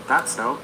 That's dope.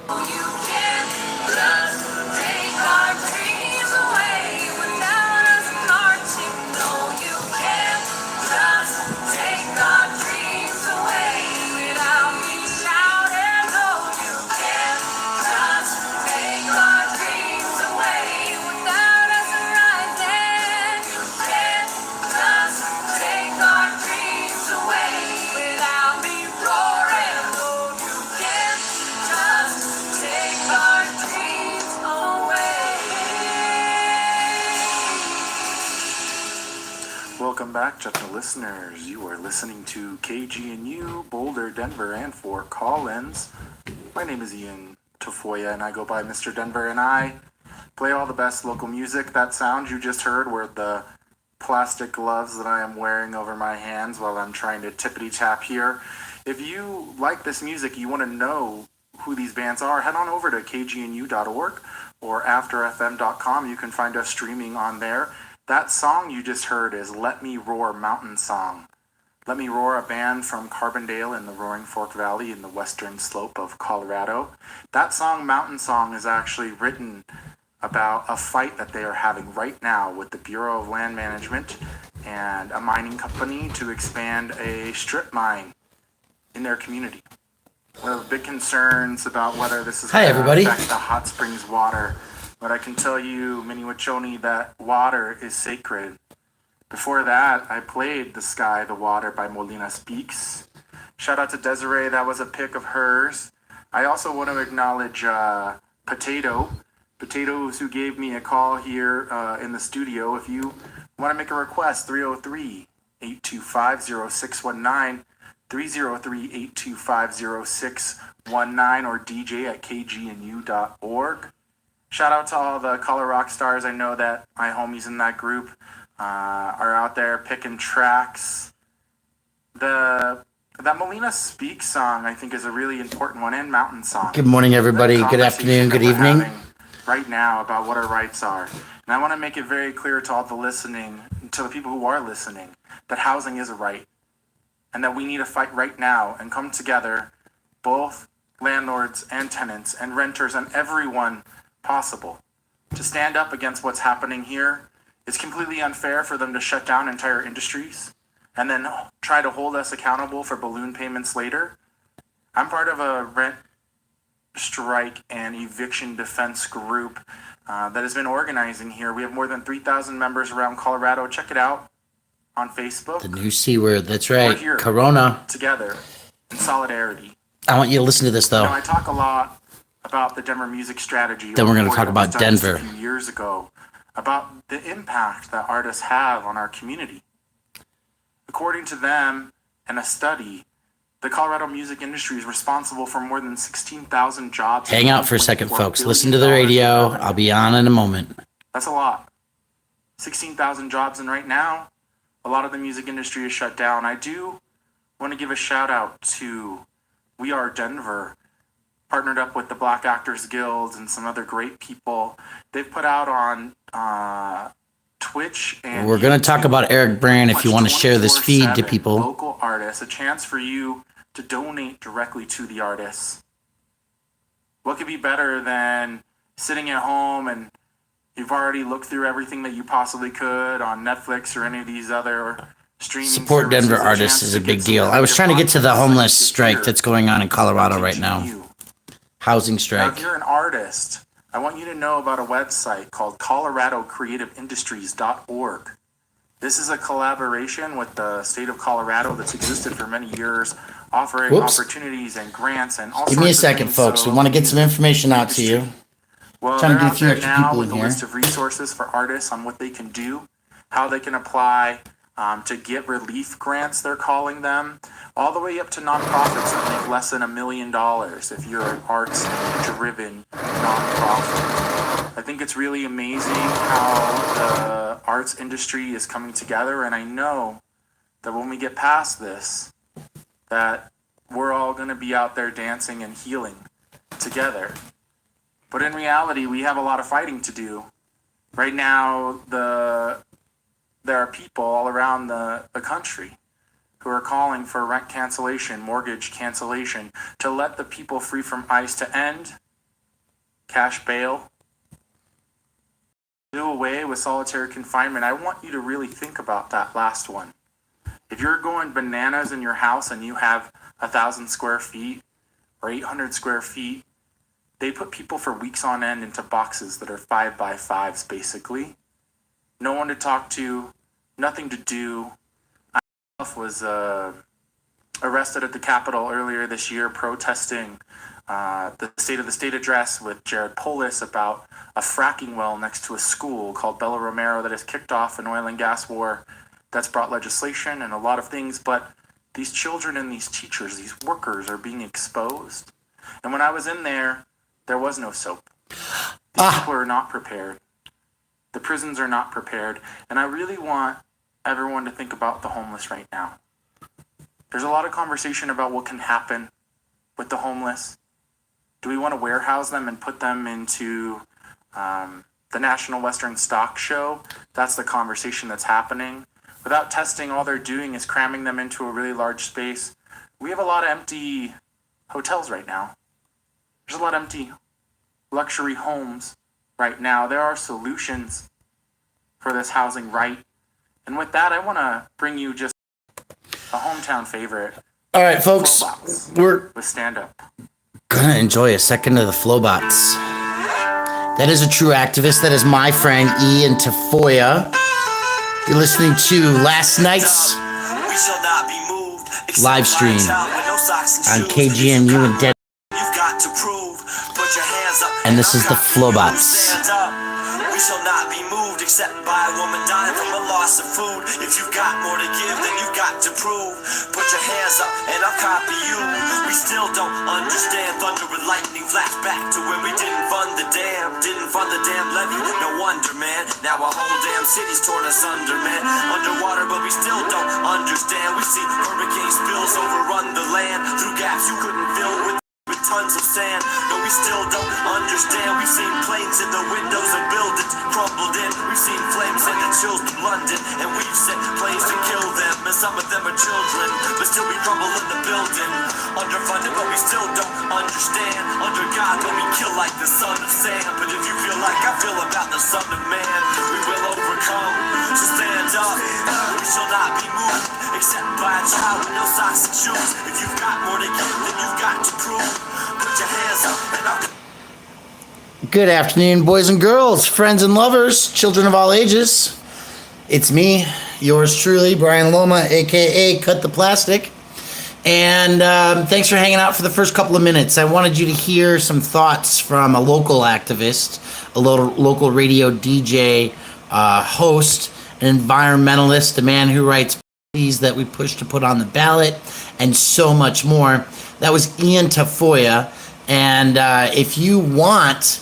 You can't just take our dreams away without us marching. No, you can't just take our dreams away without me shouting. No, you can't just take our dreams away without us rising. You can't just take our dreams away without me roaring. No, you can't just take our dreams away. Welcome back, gentle listeners. You are listening to KGNU, Boulder, Denver, and Fort Collins. My name is Ian Tafoya, and I go by Mr. Denver, and I play all the best local music. That sound you just heard were the plastic gloves that I am wearing over my hands while I'm trying to tippity tap here. If you like this music, you want to know who these bands are, head on over to kgnu.org or afterfm.com. You can find us streaming on there. That song you just heard is Let Me Roar Mountain Song. Let Me Roar, a band from Carbondale in the Roaring Fork Valley in the western slope of Colorado. That song, Mountain Song, is actually written about a fight that they are having right now with the Bureau of Land Management and a mining company to expand a strip mine in their community. One of the big concerns about whether this is Hi, going to everybody. affect the hot springs water. But I can tell you, Miniwachoni, that water is sacred. Before that, I played The Sky, the Water by Molina Speaks. Shout out to Desiree, that was a pick of hers. I also want to acknowledge Potatoes, who gave me a call here in the studio. If you want to make a request, 303-825-0619, 303-825-0619, or dj@kgnu.org. Shout out to all the Color Rock stars. I know that my homies in that group are out there picking tracks. That Molina Speaks song, I think, is a really important one, and Mountain Song. Good morning, everybody. Good afternoon. Good evening. Right now about what our rights are. And I want to make it very clear to all the to the people who are listening, that housing is a right. And that we need to fight right now and come together, both landlords and tenants and renters and everyone possible, to stand up against what's happening here. It's completely unfair for them to shut down entire industries and then try to hold us accountable for balloon payments later. I'm part of a rent strike and eviction defense group that has been organizing here. We have more than 3,000 members around Colorado. Check it out on Facebook. The new C word. That's right. We're here Corona. together in solidarity. I want you to listen to this, though. I talk a lot about the Denver music strategy. Then we're going to talk about Denver. A few years ago, about the impact that artists have on our community. According to them and a study, the Colorado music industry is responsible for more than 16,000 jobs. Hang out for a second, folks. Listen to the radio. I'll be on in a moment. That's a lot. 16,000 jobs, and right now, a lot of the music industry is shut down. I do want to give a shout out to We Are Denver, partnered up with the Black Actors Guild and some other great people. They've put out on Twitch and we're going to talk about Eric Brand if you want to share this feed to people. Local artists, a chance for you to donate directly to the artists. What could be better than sitting at home and you've already looked through everything that you possibly could on Netflix or any of these other streaming Support services? Denver artists is a big deal. I was trying to get to the homeless strike that's going on in Colorado right now. Housing Now, strike. if you're an artist, I want you to know about a website called coloradocreativeindustries.org. This is a collaboration with the state of Colorado that's existed for many years, offering opportunities and grants and all sorts of things. Give me a second, folks. We want to get some information out to you. Well, Trying they're to get a out there few extra now people with in a here. list of resources for artists on what they can do, how they can apply to get relief grants, they're calling them, all the way up to nonprofits that make less than $1 million if you're an arts-driven nonprofit. I think it's really amazing how the arts industry is coming together, and I know that when we get past this, that we're all going to be out there dancing and healing together. But in reality, we have a lot of fighting to do. Right now, there are people all around the country who are calling for rent cancellation, mortgage cancellation, to let the people free from ICE to end cash bail, do away with solitary confinement. I want you to really think about that last one. If you're going bananas in your house and you have 1,000 square feet or 800 square feet, they put people for weeks on end into boxes that are 5x5s, basically. No one to talk to, nothing to do. I was arrested at the Capitol earlier this year protesting the State of the State address with Jared Polis about a fracking well next to a school called Bella Romero that has kicked off an oil and gas war that's brought legislation and a lot of things. But these children and these teachers, these workers are being exposed. And when I was in there, there was no soap. These people are not prepared. The prisons are not prepared. And I really want everyone to think about the homeless right now. There's a lot of conversation about what can happen with the homeless. Do we want to warehouse them and put them into the National Western Stock Show? That's the conversation that's happening. Without testing, all they're doing is cramming them into a really large space. We have a lot of empty hotels right now. There's a lot of empty luxury homes right now. There are solutions for this housing, right? And with that, I want to bring you just a hometown favorite. All right, folks, we're with stand-up. gonna enjoy a second of the Flowbots. That is a true activist. That is my friend Ian Tafoya. You're listening to last night's live stream on KGNU and Dead. And this is the Flowbots. We shall not be moved except by a woman dying from a loss of food. If you've got more to give, then you've got to prove. Put your hands up and I'll copy you. We still don't understand thunder with lightning flash back to when we didn't fund the damn levee. No wonder, man. Now our whole damn city's torn asunder, man. Underwater, but we still don't understand. We see hurricane spills overrun the land through gaps you couldn't fill with tons of sand. No, we still don't understand. We've seen planes in the windows of buildings crumbled in. We've seen flames and the chills from London, and we've sent planes to kill them. And some of them are children, but still we crumble in the building. Underfunded, but we still don't understand. Under God, but we kill like the son of Sam. But if you feel like I feel about the son of man, we will overcome. So stand up. We shall not be moved except by a child with no socks and shoes. If you've got more to give, then you've got to prove. Put your hands up and I'll... Good afternoon, boys and girls, friends and lovers, children of all ages. It's me, yours truly, Brian Loma, aka Cut The Plastic. And thanks for hanging out for the first couple of minutes. I wanted you to hear some thoughts from a local activist, a local radio DJ, host, an environmentalist, a man who writes policies that we push to put on the ballot, and so much more. That was Ian Tafoya. And if you want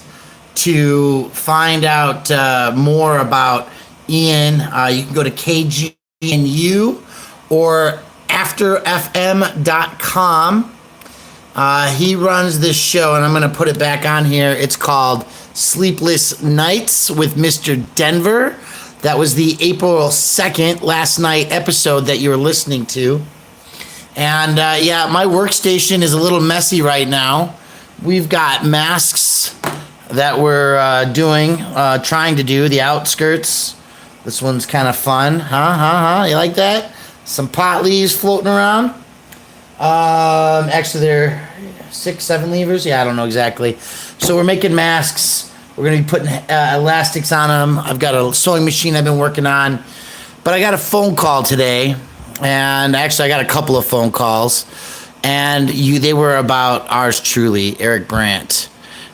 to find out more about Ian, you can go to KGNU or afterfm.com. He runs this show, and I'm going to put it back on here. It's called Sleepless Nights with Mr. Denver. That was the April 2nd, last night episode that you were listening to. And yeah, my workstation is a little messy right now. We've got masks that we're trying to do, the outskirts. This one's kind of fun. You like that? Some pot leaves floating around. Actually, they're 6-7 levers. Yeah, I don't know exactly. So we're making masks. We're going to be putting elastics on them. I've got a sewing machine I've been working on. But I got a phone call today. And actually, I got a couple of phone calls. And they were about ours truly, Eric Brandt.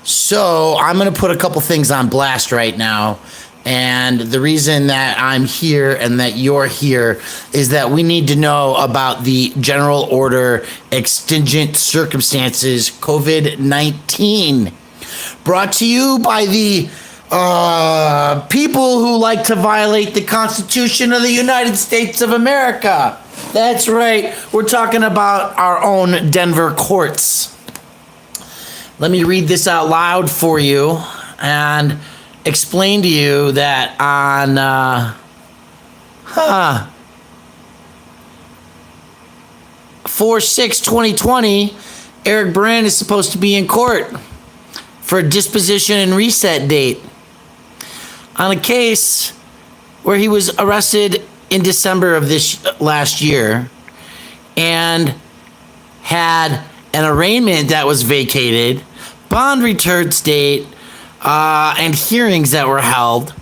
So I'm going to put a couple things on blast right now. And the reason that I'm here and that you're here is that we need to know about the general order extingent circumstances COVID-19. Brought to you by the people who like to violate the Constitution of the United States of America. That's right. We're talking about our own Denver courts. Let me read this out loud for you and explain to you that on 4/6/2020, Eric Brand is supposed to be in court for a disposition and reset date on a case where he was arrested in December of this last year and had an arraignment that was vacated, bond return date, and hearings that were held,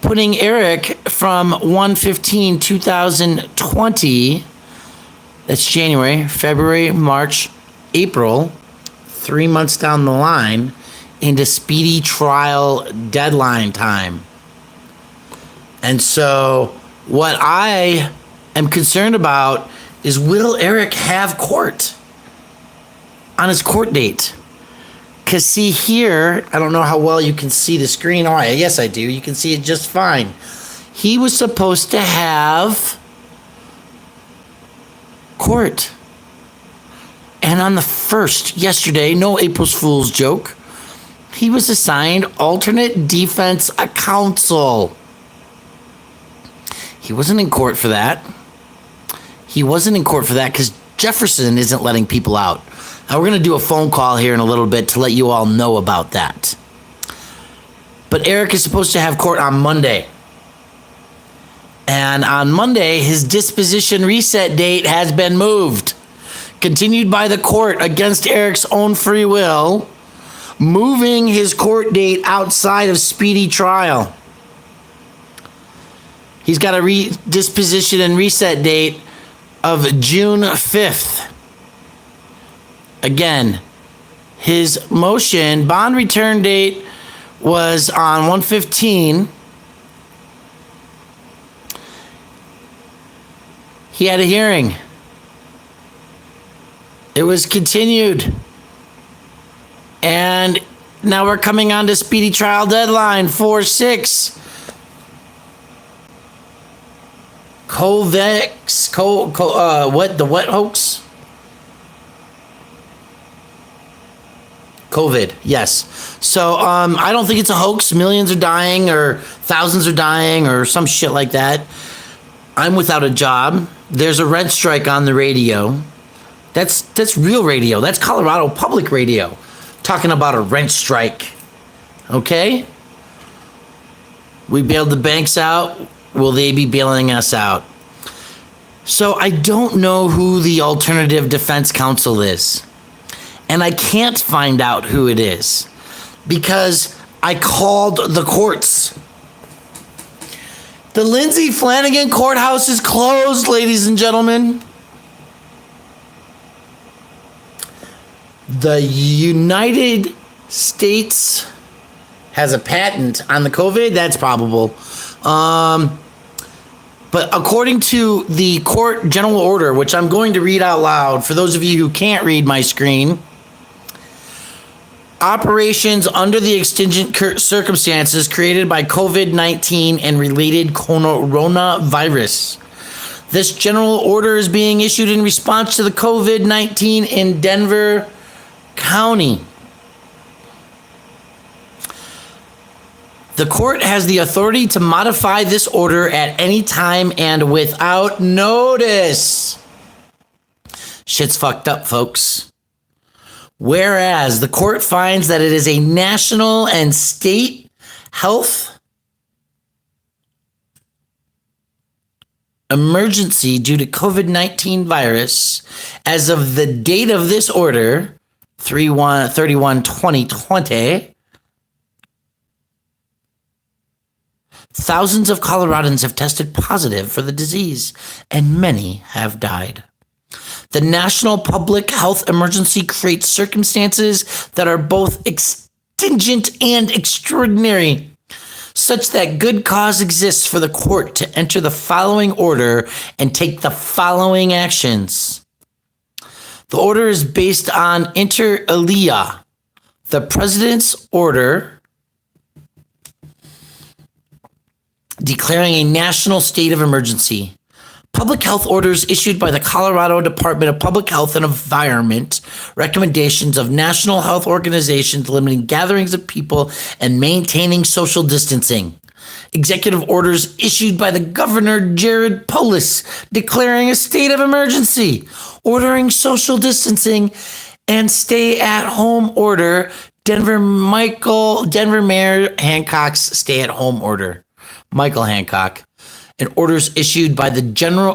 putting Eric from 1/15/2020, that's January, February, March, April, 3 months down the line, into speedy trial deadline time. And so what I am concerned about is, will Eric have court on his court date? Because see here, I don't know how well you can see the screen. Oh, yes, I do. You can see it just fine. He was supposed to have court. And on the 1st, yesterday, no April's Fool's joke, he was assigned alternate defense counsel. He wasn't in court for that. He wasn't in court for that because Jefferson isn't letting people out. Now, we're going to do a phone call here in a little bit to let you all know about that. But Eric is supposed to have court on Monday. And on Monday, his disposition reset date has been moved. Continued by the court against Eric's own free will, moving his court date outside of speedy trial. He's got a disposition and reset date of June 5th. Again, his motion bond return date was on 1/15. He had a hearing. It was continued. And now we're coming on to speedy trial deadline, 4/6. What hoax? COVID, yes. So I don't think it's a hoax. Millions are dying or thousands are dying or some shit like that. I'm without a job. There's a rent strike on the radio. That's real radio. That's Colorado Public Radio talking about a rent strike. Okay? We bailed the banks out. Will they be bailing us out? So I don't know who the alternative defense counsel is. And I can't find out who it is because I called the courts. The Lindsay Flanagan courthouse is closed, ladies and gentlemen. The United States has a patent on the COVID. That's probable. But according to the court general order, which I'm going to read out loud for those of you who can't read my screen, operations under the extingent circumstances created by COVID-19 and related coronavirus. This general order is being issued in response to the COVID-19 in Denver County. The court has the authority to modify this order at any time and without notice. Shit's fucked up, folks. Whereas the court finds that it is a national and state health emergency due to COVID-19 virus, as of the date of this order, 3/31/2020, thousands of Coloradans have tested positive for the disease, and many have died. The national public health emergency creates circumstances that are both extingent and extraordinary, such that good cause exists for the court to enter the following order and take the following actions. The order is based on inter alia, the president's order declaring a national state of emergency. Public health orders issued by the Colorado Department of Public Health and Environment, recommendations of national health organizations limiting gatherings of people and maintaining social distancing. Executive orders issued by the governor, Jared Polis, declaring a state of emergency, ordering social distancing and stay-at-home order. Denver Mayor Hancock's stay-at-home order. Michael Hancock. And orders issued by the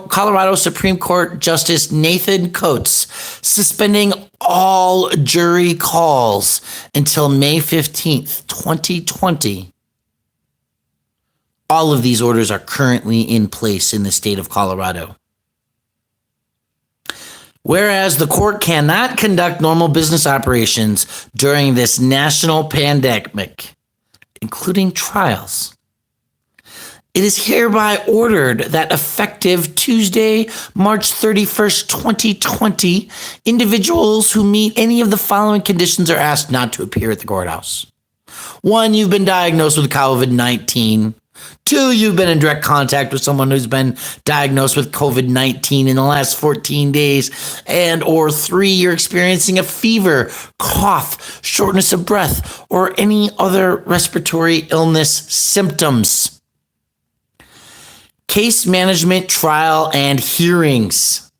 Colorado Supreme Court Justice Nathan Coates, suspending all jury calls until May 15th, 2020. All of these orders are currently in place in the state of Colorado. Whereas the court cannot conduct normal business operations during this national pandemic, including trials, it is hereby ordered that effective Tuesday, March 31st, 2020, individuals who meet any of the following conditions are asked not to appear at the courthouse. 1, you've been diagnosed with COVID-19. 2, you've been in direct contact with someone who's been diagnosed with COVID-19 in the last 14 days. And or 3, you're experiencing a fever, cough, shortness of breath, or any other respiratory illness symptoms. Case management, trial, and hearings.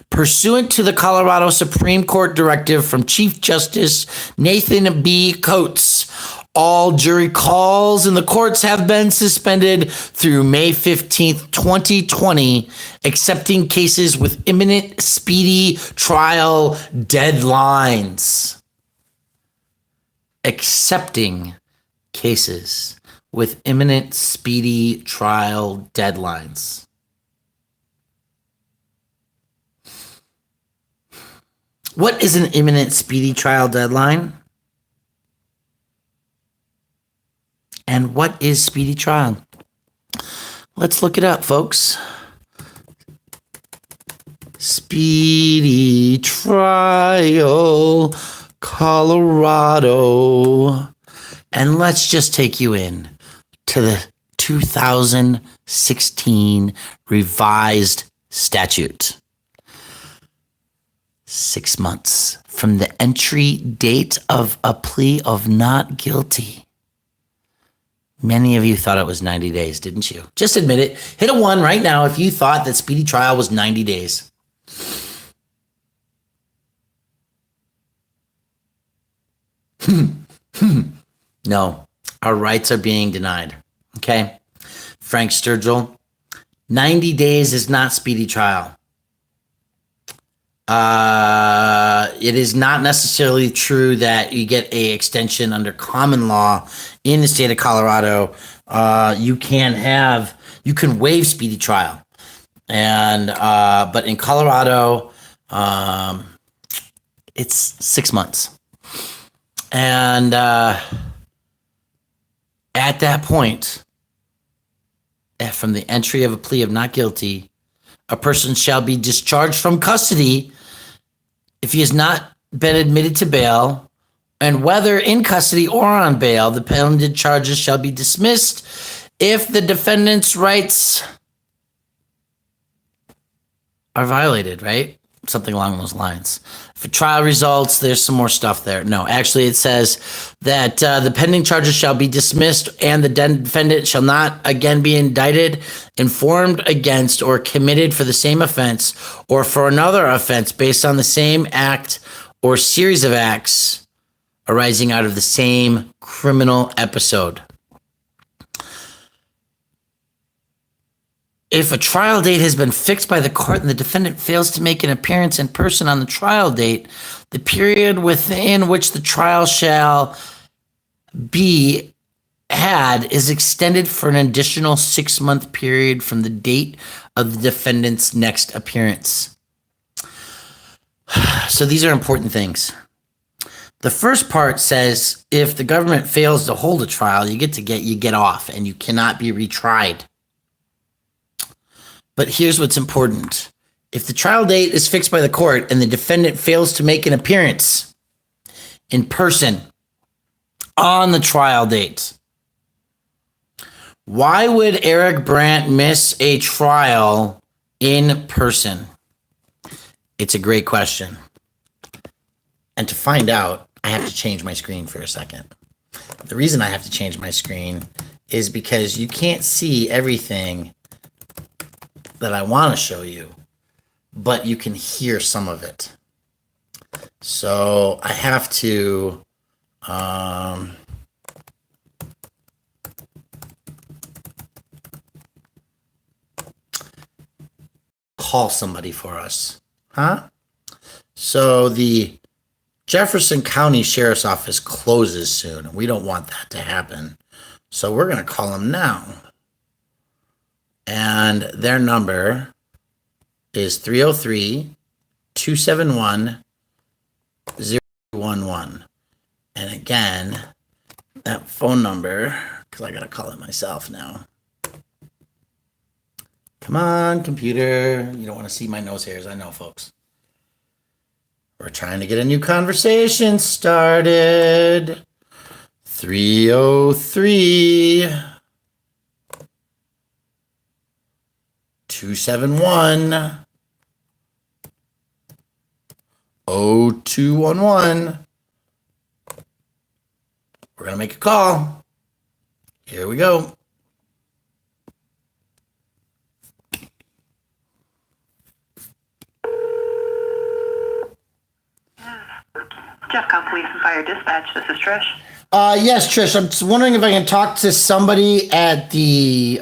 Pursuant to the Colorado Supreme Court directive from Chief Justice Nathan B. Coates, all jury calls in the courts have been suspended through May 15th, 2020, excepting cases with imminent speedy trial deadlines. Accepting cases with imminent speedy trial deadlines. What is an imminent speedy trial deadline? And what is speedy trial? Let's look it up, folks. Speedy trial, Colorado. And let's just take you in to the 2016 revised statute. 6 months from the entry date of a plea of not guilty. Many of you thought it was 90 days, didn't you? Just admit it. Hit a 1 right now if you thought that speedy trial was 90 days. No, our rights are being denied. Okay? Frank Sturgill, 90 days is not speedy trial. It is not necessarily true that you get an extension under common law in the state of Colorado. You can waive speedy trial. And, but in Colorado, it's 6 months. And, at that point, from the entry of a plea of not guilty, a person shall be discharged from custody if he has not been admitted to bail, and whether in custody or on bail, the pending charges shall be dismissed if the defendant's rights are violated, right? Something along those lines. For trial results, there's some more stuff there. No, actually it says that the pending charges shall be dismissed and the defendant shall not again be indicted, informed against, or committed for the same offense or for another offense based on the same act or series of acts arising out of the same criminal episode. If a trial date has been fixed by the court and the defendant fails to make an appearance in person on the trial date, the period within which the trial shall be had is extended for an additional 6-month period from the date of the defendant's next appearance. So these are important things. The first part says if the government fails to hold a trial, you get off and you cannot be retried. But here's what's important. If the trial date is fixed by the court and the defendant fails to make an appearance in person on the trial date, why would Eric Brandt miss a trial in person? It's a great question. And to find out, I have to change my screen for a second. The reason I have to change my screen is because you can't see everything that I want to show you, but you can hear some of it. So I have to call somebody for us. Huh? So the Jefferson County Sheriff's Office closes soon. We don't want that to happen. So we're going to call them now. And their number is 303-271-011. And again, that phone number, because I got to call it myself now. Come on, computer. You don't want to see my nose hairs. I know, folks. We're trying to get a new conversation started. 303 271 0211. We're going to make a call. Here we go. Jeffcom Police and Fire Dispatch, this is Trish. Yes, Trish. I'm just wondering if I can talk to somebody at the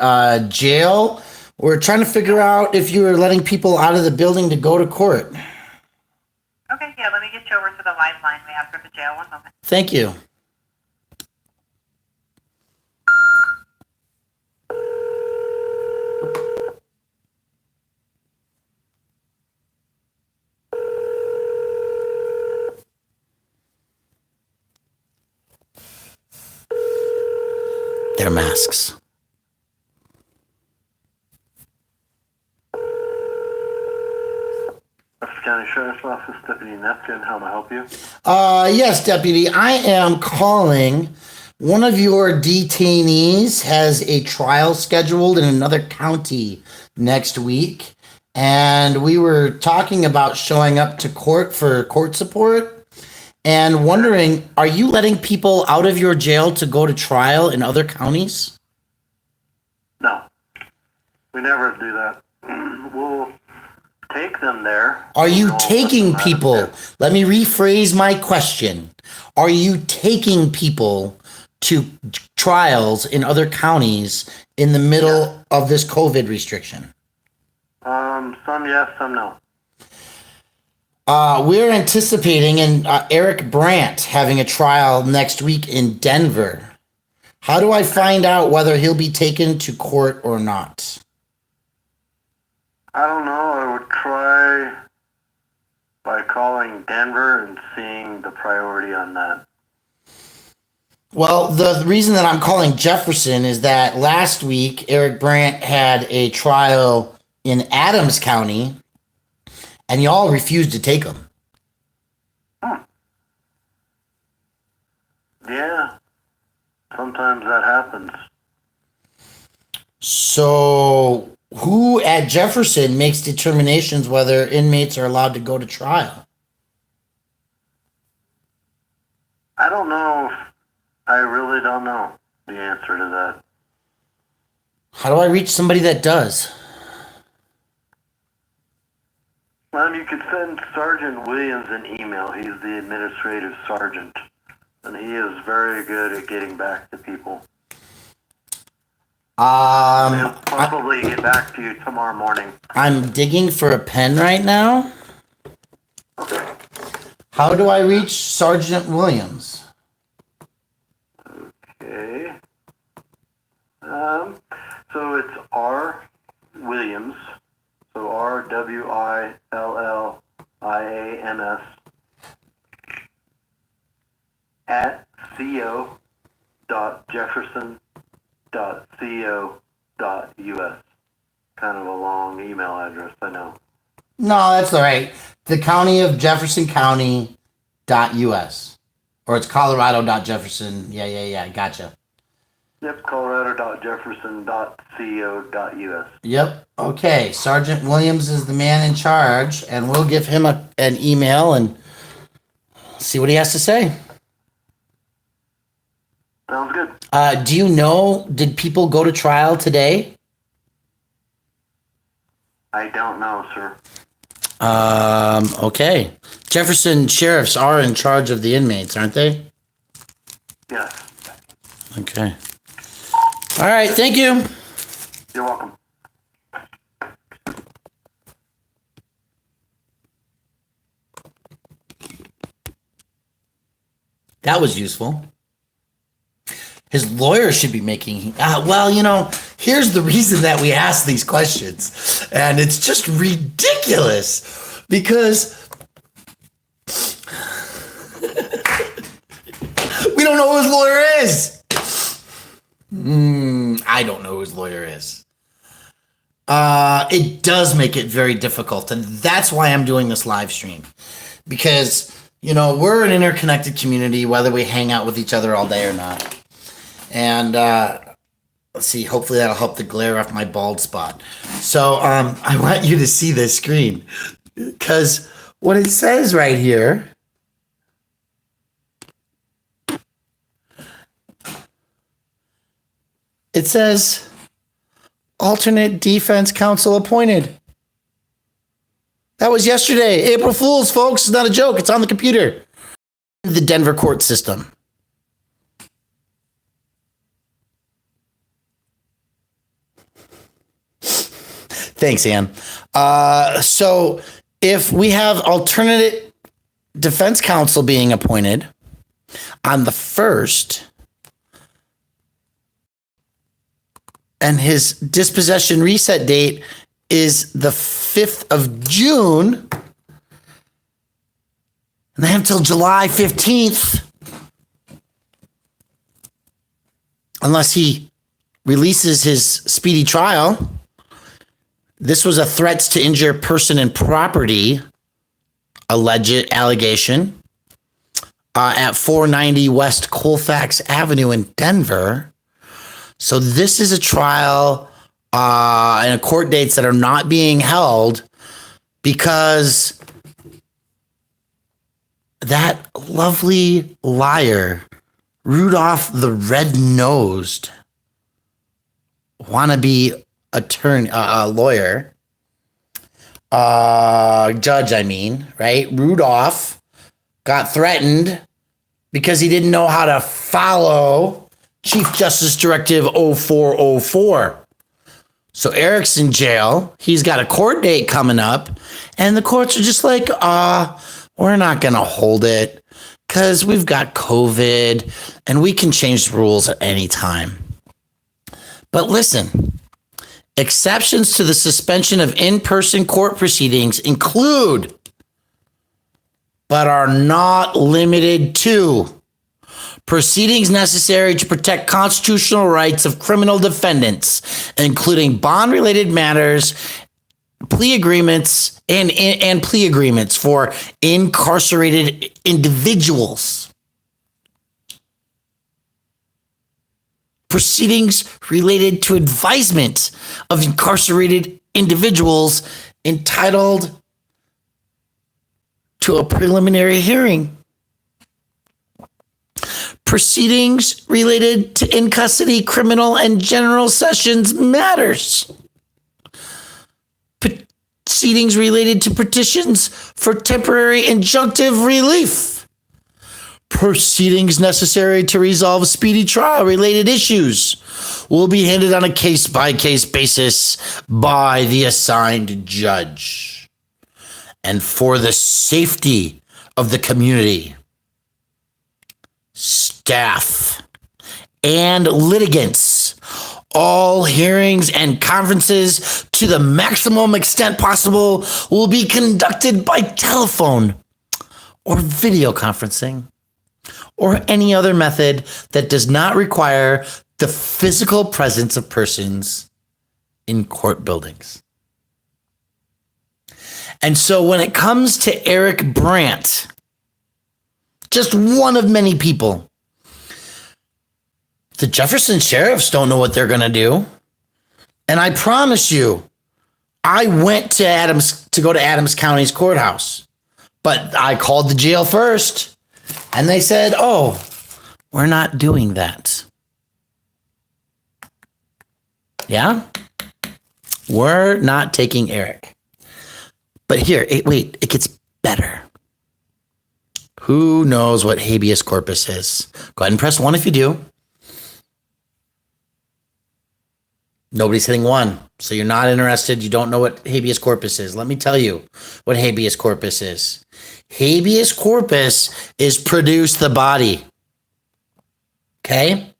jail. We're trying to figure out if you were letting people out of the building to go to court. Okay, yeah, let me get you over to the live line we have for the jail. One moment. Thank you. Their masks. County Sheriff's Office, Deputy Neptune, how may I help you? Yes, Deputy. I am calling. One of your detainees has a trial scheduled in another county next week. And we were talking about showing up to court for court support. And wondering, are you letting people out of your jail to go to trial in other counties? No, we never do that. We'll take them there. Are you We'll taking let them out of people? there. Let me rephrase my question. Are you taking people to trials in other counties in the middle of this COVID restriction? Some yes, some no. We're anticipating Eric Brandt having a trial next week in Denver. How do I find out whether he'll be taken to court or not? I don't know. I would try by calling Denver and seeing the priority on that. Well, the reason that I'm calling Jefferson is that last week Eric Brandt had a trial in Adams County, and y'all refused to take him. Yeah, sometimes that happens. So, who at Jefferson makes determinations whether inmates are allowed to go to trial? I don't know. I really don't know the answer to that. How do I reach somebody that does? Well, you could send Sergeant Williams an email. He's the administrative sergeant, and he is very good at getting back to people. He'll probably get back to you tomorrow morning. I'm digging for a pen right now. Okay. How do I reach Sergeant Williams? Okay. So it's R. Williams. So RWILLIAMS at co.jefferson.co.us. Kind of a long email address, I know. No, that's all right. The county of Jefferson County.us. Or it's Colorado.Jefferson. Yeah, gotcha. Yep, colorado.jefferson.co.us. Yep. Okay. Sergeant Williams is the man in charge, and we'll give him an email and see what he has to say. Sounds good. Do you know, did people go to trial today? I don't know, sir. Okay. Jefferson sheriffs are in charge of the inmates, aren't they? Yes. Okay. All right, thank you. You're welcome. That was useful. His lawyer should be making. Well, you know, here's the reason that we ask these questions, and it's just ridiculous because we don't know who his lawyer is. I don't know who his lawyer is. It does make it very difficult, and that's why I'm doing this live stream, because you know we're an interconnected community, whether we hang out with each other all day or not. And let's see, hopefully that'll help the glare off my bald spot. So I want you to see this screen, because what it says right here, it says alternate defense counsel appointed. That was yesterday. April Fools, folks. It's not a joke. It's on the computer. The Denver court system. Thanks, Ann. So if we have alternate defense counsel being appointed on the 1st, and his dispossession reset date is the 5th of June, and they have till July 15th, unless he releases his speedy trial. This was a threats to injure person and property alleged allegation at 490 West Colfax Avenue in Denver. So this is a trial and a court dates that are not being held because that lovely liar, Rudolph the Red-Nosed, wannabe attorney, lawyer, judge, I mean, right? Rudolph got threatened because he didn't know how to follow Chief Justice Directive 0404. So Eric's in jail. He's got a court date coming up, and the courts are just like, we're not going to hold it because we've got COVID and we can change the rules at any time. But listen, exceptions to the suspension of in-person court proceedings include, but are not limited to, proceedings necessary to protect constitutional rights of criminal defendants, including bond-related matters, plea agreements, and plea agreements for incarcerated individuals. Proceedings related to advisement of incarcerated individuals entitled to a preliminary hearing. Proceedings related to in-custody criminal and general sessions matters. Proceedings related to petitions for temporary injunctive relief. Proceedings necessary to resolve speedy trial related issues will be handled on a case-by-case basis by the assigned judge. And for the safety of the community, staff, and litigants, all hearings and conferences to the maximum extent possible will be conducted by telephone or video conferencing, or any other method that does not require the physical presence of persons in court buildings. And so when it comes to Eric Brandt, just one of many people, the Jefferson sheriffs don't know what they're going to do. And I promise you, I went to go to Adams County's courthouse, but I called the jail first. And they said, oh, we're not doing that. Yeah? We're not taking Eric. But here, it gets better. Who knows what habeas corpus is? Go ahead and press 1 if you do. Nobody's hitting 1. So you're not interested. You don't know what habeas corpus is. Let me tell you what habeas corpus is. Habeas corpus is produce the body. Okay?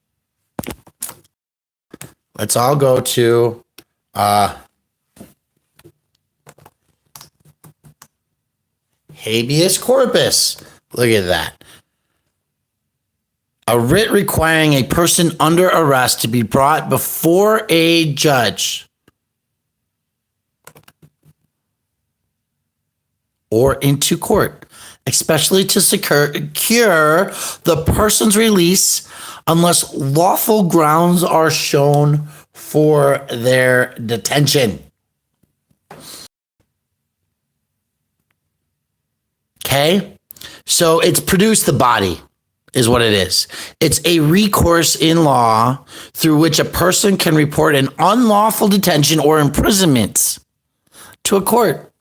Let's all go to habeas corpus. Look at that. A writ requiring a person under arrest to be brought before a judge or into court, especially to secure the person's release unless lawful grounds are shown for their detention. Okay? So it's produce the body is what it is. It's a recourse in law through which a person can report an unlawful detention or imprisonment to a court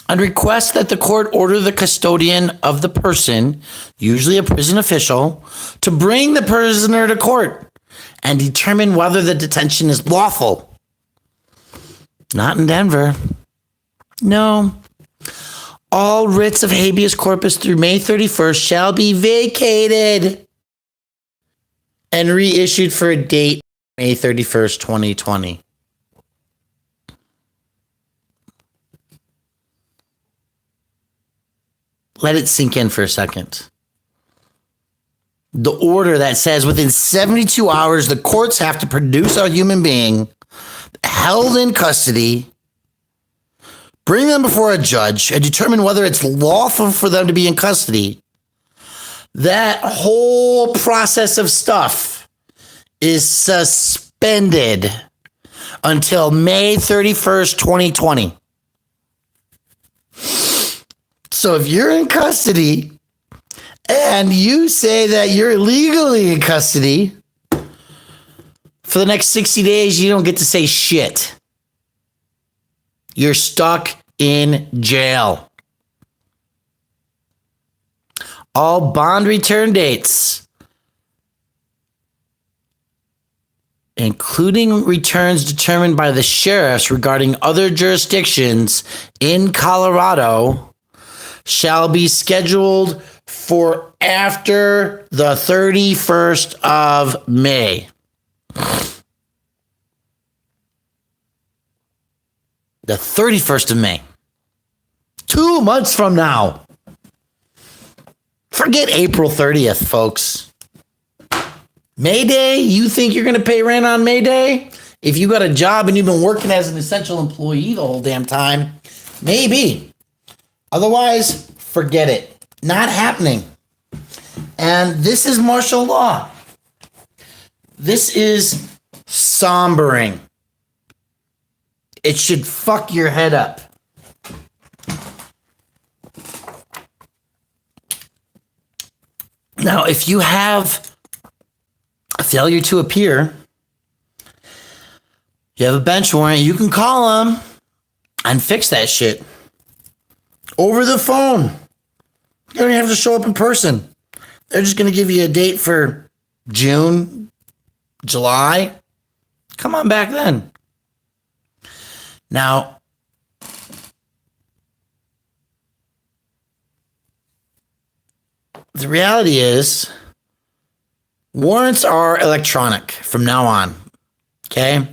and request that the court order the custodian of the person, usually a prison official, to bring the prisoner to court and determine whether the detention is lawful. Not in Denver. No. All writs of habeas corpus through May 31st shall be vacated and reissued for a date May 31st, 2020. Let it sink in for a second. The order that says within 72 hours, the courts have to produce a human being held in custody, bring them before a judge, and determine whether it's lawful for them to be in custody. That whole process of stuff is suspended until May 31st, 2020. So if you're in custody and you say that you're legally in custody, for the next 60 days, you don't get to say shit. You're stuck in jail. All bond return dates, including returns determined by the sheriffs regarding other jurisdictions in Colorado, shall be scheduled for after the 31st of May. The 31st of May. 2 months from now. Forget April 30th, folks. May Day? You think you're going to pay rent on May Day? If you got a job and you've been working as an essential employee the whole damn time, maybe. Otherwise, forget it. Not happening. And this is martial law. This is sombering. It should fuck your head up. Now, if you have a failure to appear, you have a bench warrant, you can call them and fix that shit. Over the phone. You don't even have to show up in person. They're just going to give you a date for June, July. Come on back then. Now, the reality is, warrants are electronic from now on. Okay?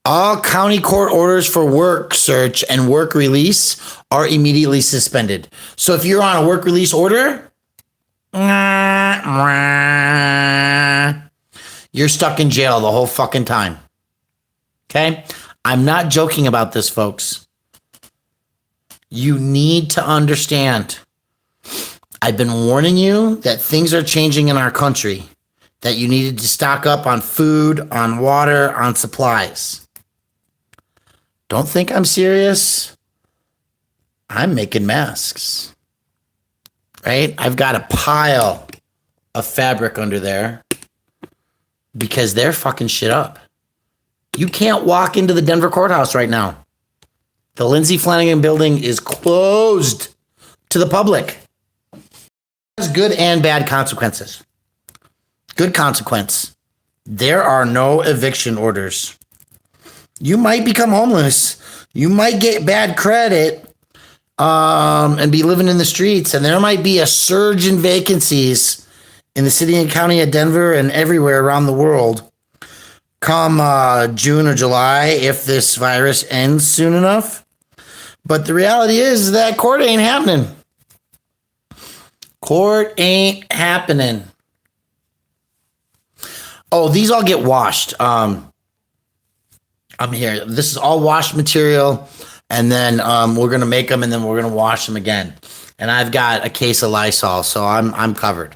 All county court orders for work search and work release are immediately suspended. So if you're on a work release order, you're stuck in jail the whole fucking time. Okay? I'm not joking about this, folks. You need to understand. I've been warning you that things are changing in our country, that you needed to stock up on food, on water, on supplies. Don't think I'm serious. I'm making masks, right? I've got a pile of fabric under there because they're fucking shit up. You can't walk into the Denver courthouse right now. The Lindsay Flanagan building is closed to the public. It has good and bad consequences. Good consequence. There are no eviction orders. You might become homeless. You might get bad credit and be living in the streets. And there might be a surge in vacancies in the city and county of Denver and everywhere around the world come June or July if this virus ends soon enough. But the reality is that court ain't happening. Court ain't happening. Oh, these all get washed. I'm here. This is all washed material. And then we're going to make them and then we're going to wash them again. And I've got a case of Lysol, so I'm covered.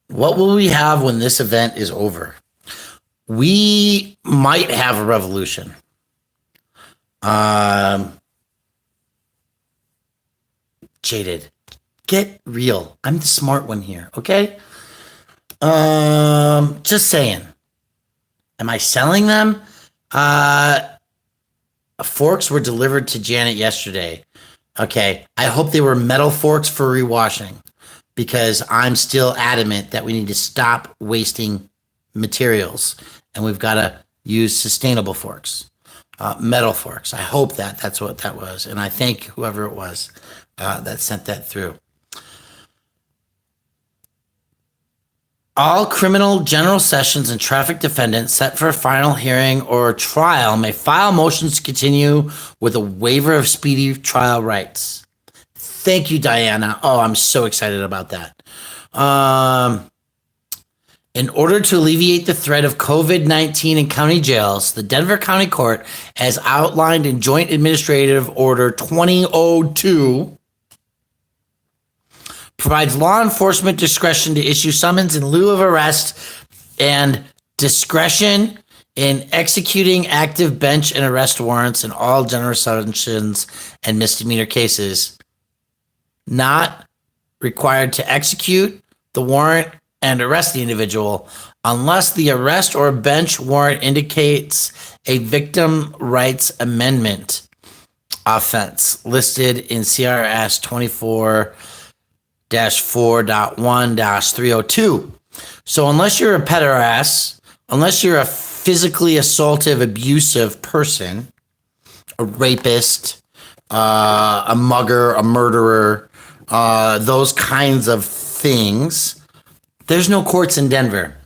What will we have when this event is over? We might have a revolution. Jaded. Get real. I'm the smart one here, okay? Just saying. Am I selling them? Forks were delivered to Janet yesterday. Okay. I hope they were metal forks for rewashing because I'm still adamant that we need to stop wasting materials and we've got to use sustainable forks, metal forks. I hope that's what that was. And I thank whoever it was that sent that through. All criminal general sessions and traffic defendants set for a final hearing or trial may file motions to continue with a waiver of speedy trial rights. Thank you, Diana. Oh, I'm so excited about that. In order to alleviate the threat of COVID-19 in county jails, the Denver County Court has outlined in Joint Administrative Order 2002 provides law enforcement discretion to issue summons in lieu of arrest and discretion in executing active bench and arrest warrants in all general sessions and misdemeanor cases. Not required to execute the warrant and arrest the individual unless the arrest or bench warrant indicates a victim rights amendment offense listed in CRS 24-4.1-302. So unless you're a pederast, unless you're a physically assaultive, abusive person, a rapist, a mugger, a murderer, those kinds of things, there's no courts in Denver.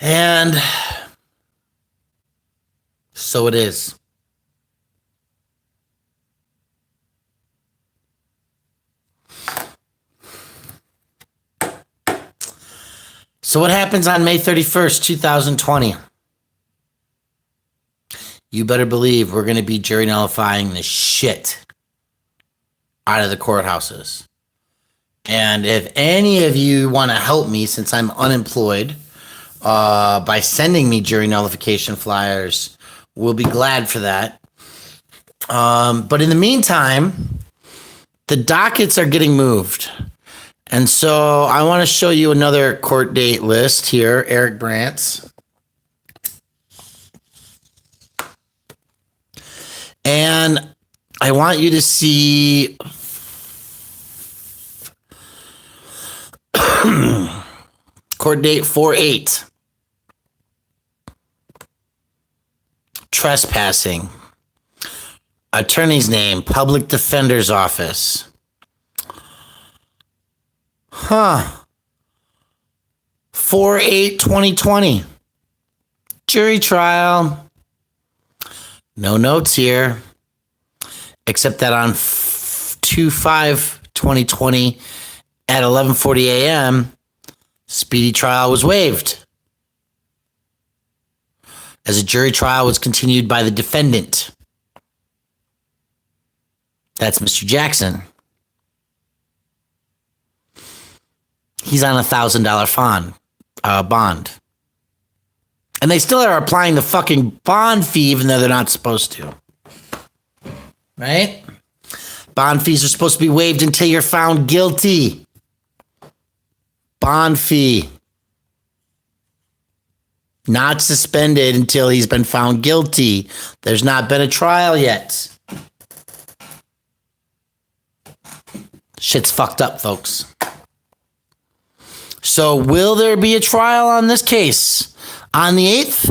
And so it is. So what happens on May 31st, 2020? You better believe we're going to be jury nullifying the shit out of the courthouses. And if any of you want to help me, since I'm unemployed, by sending me jury nullification flyers, we'll be glad for that. But in the meantime, the dockets are getting moved. And so I want to show you another court date list here, Eric Brandt's. And I want you to see court date 4/8. Trespassing. Attorney's name, Public Defender's Office. 4/8/2020. Jury trial. No notes here, except that on 2/5/2020 at 11:40 a.m., speedy trial was waived, as a jury trial was continued by the defendant. That's Mr. Jackson. He's on $1,000 bond. And they still are applying the fucking bond fee even though they're not supposed to. right? Bond fees are supposed to be waived until you're found guilty. Bond fee. Not suspended until he's been found guilty. There's not been a trial yet. Shit's fucked up, folks. So will there be a trial on this case on the 8th?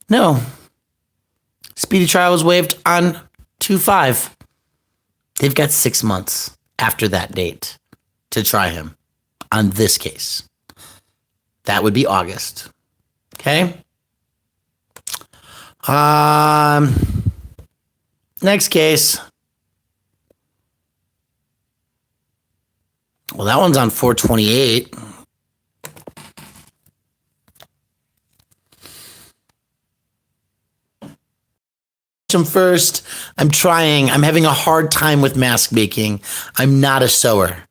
No. Speedy trial was waived on 2/5. They've got 6 months after that date to try him on this case. That would be August. Okay? Next case. Well, that one's on 4/28. First, I'm having a hard time with mask making. I'm not a sewer.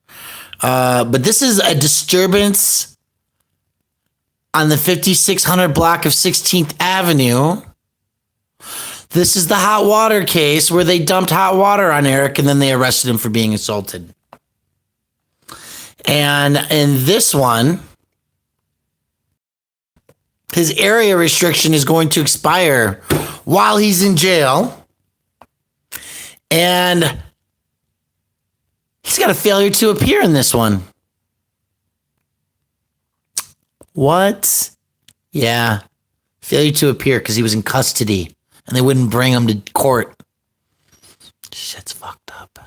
But this is a disturbance on the 5600 block of 16th Avenue. This is the hot water case where they dumped hot water on Eric and then they arrested him for being assaulted. And in this one, his area restriction is going to expire while he's in jail. And he's got a failure to appear in this one. What? Yeah. Failure to appear because he was in custody and they wouldn't bring him to court. Shit's fucked up.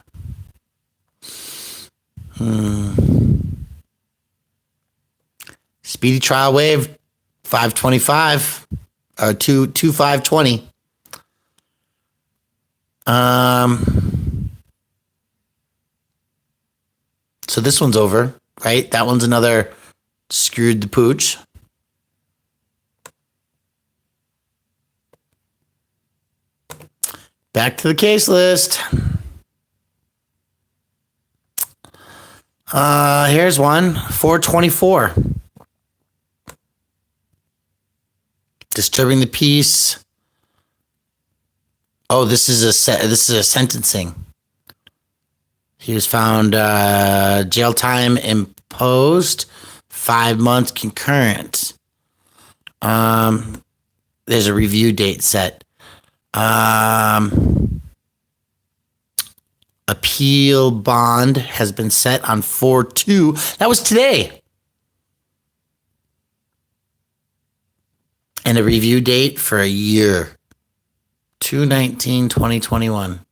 Speedy trial waived 5/25 or 2/5/20. So this one's over, right? That one's another screwed the pooch. Back to the case list. Here's one, 4/24. Disturbing the peace. Oh, this is a sentencing. He was found jail time imposed, 5 months concurrent. There's a review date set. Appeal bond has been set on 4/2. That was today. And a review date for a year. 2/19/2021.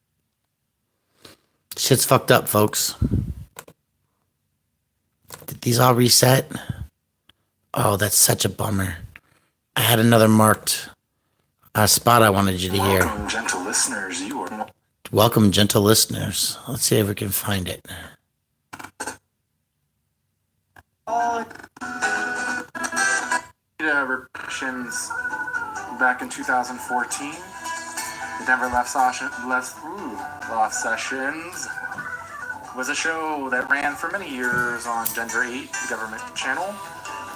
Shit's fucked up, folks. Did these all reset? Oh, that's such a bummer. I had another marked spot I wanted you to hear. Welcome, gentle listeners. Welcome, gentle listeners. Let's see if we can find it. Repercussions back in 2014. The Denver Left Sessions was a show that ran for many years on Denver 8, the government channel,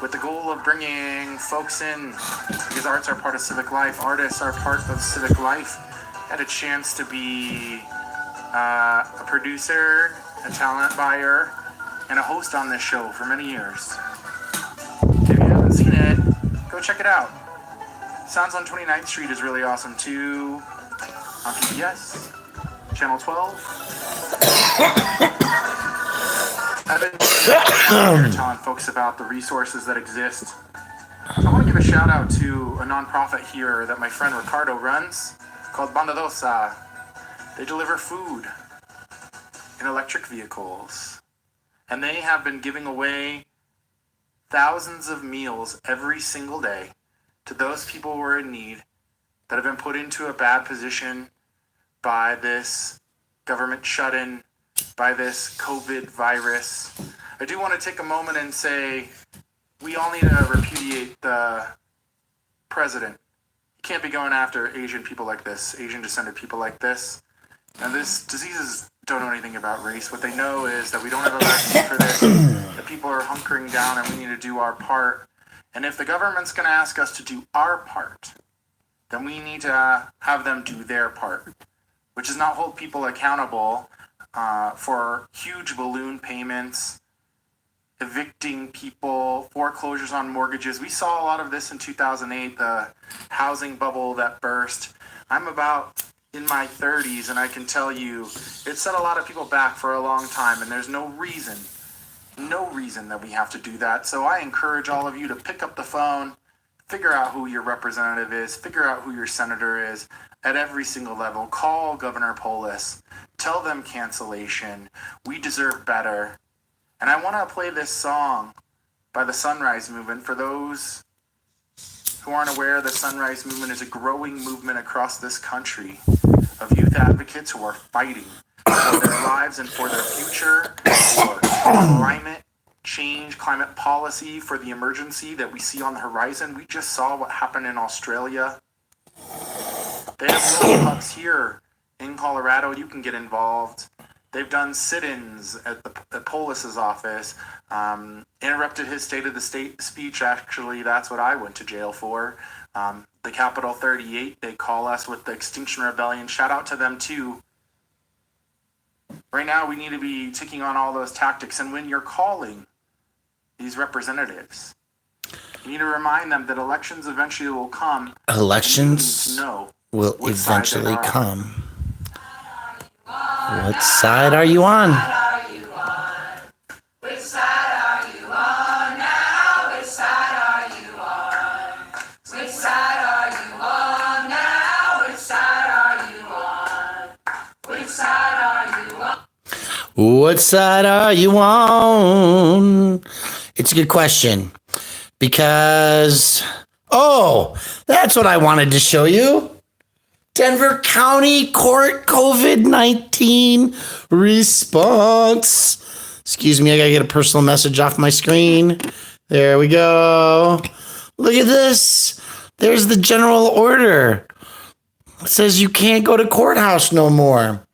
with the goal of bringing folks in, because arts are part of civic life, artists are part of civic life. Had a chance to be a producer, a talent buyer, and a host on this show for many years. If you haven't seen it, go check it out. Sounds on 29th Street is really awesome too. On PBS, Channel 12. I've been telling folks about the resources that exist. I want to give a shout out to a nonprofit here that my friend Ricardo runs called Bondadosa. They deliver food in electric vehicles. And they have been giving away thousands of meals every single day to those people who are in need that have been put into a bad position by this government shut-in, by this COVID virus. I do want to take a moment and say we all need to repudiate the president. You can't be going after Asian people like this, Asian descended people like this. And this diseases don't know anything about race. What they know is that we don't have a vaccine for this, that people are hunkering down and we need to do our part. And if the government's going to ask us to do our part, then we need to have them do their part. which does not hold people accountable for huge balloon payments, evicting people, foreclosures on mortgages. We saw a lot of this in 2008, the housing bubble that burst. I'm about in my 30s, and I can tell you it set a lot of people back for a long time, and there's no reason that we have to do that. So I encourage all of you to pick up the phone, figure out who your representative is, figure out who your senator is at every single level. Call Governor Polis, tell them cancellation. We deserve better. And I want to play this song by the Sunrise Movement. For those who aren't aware, the Sunrise Movement is a growing movement across this country of youth advocates who are fighting for their lives and for their future, for climate change, climate policy, for the emergency that we see on the horizon. We just saw what happened in Australia. They have little hubs here in Colorado. You can get involved. They've done sit-ins at Polis's office, interrupted his State of the State speech. Actually, that's what I went to jail for. The Capitol 38, they call us with the Extinction Rebellion. Shout out to them too. Right now, we need to be taking on all those tactics. And when you're calling these representatives, you need to remind them that elections eventually will come. Elections will eventually come. What side are you on? Which side are you on now? Which side are you on? Which side are you on now? Which side are you on? Which side are you on? What side are you on? It's a good question because, that's what I wanted to show you. Denver County Court COVID-19 response. Excuse me, I gotta get a personal message off my screen. There we go. Look at this. There's the general order. It says you can't go to courthouse no more.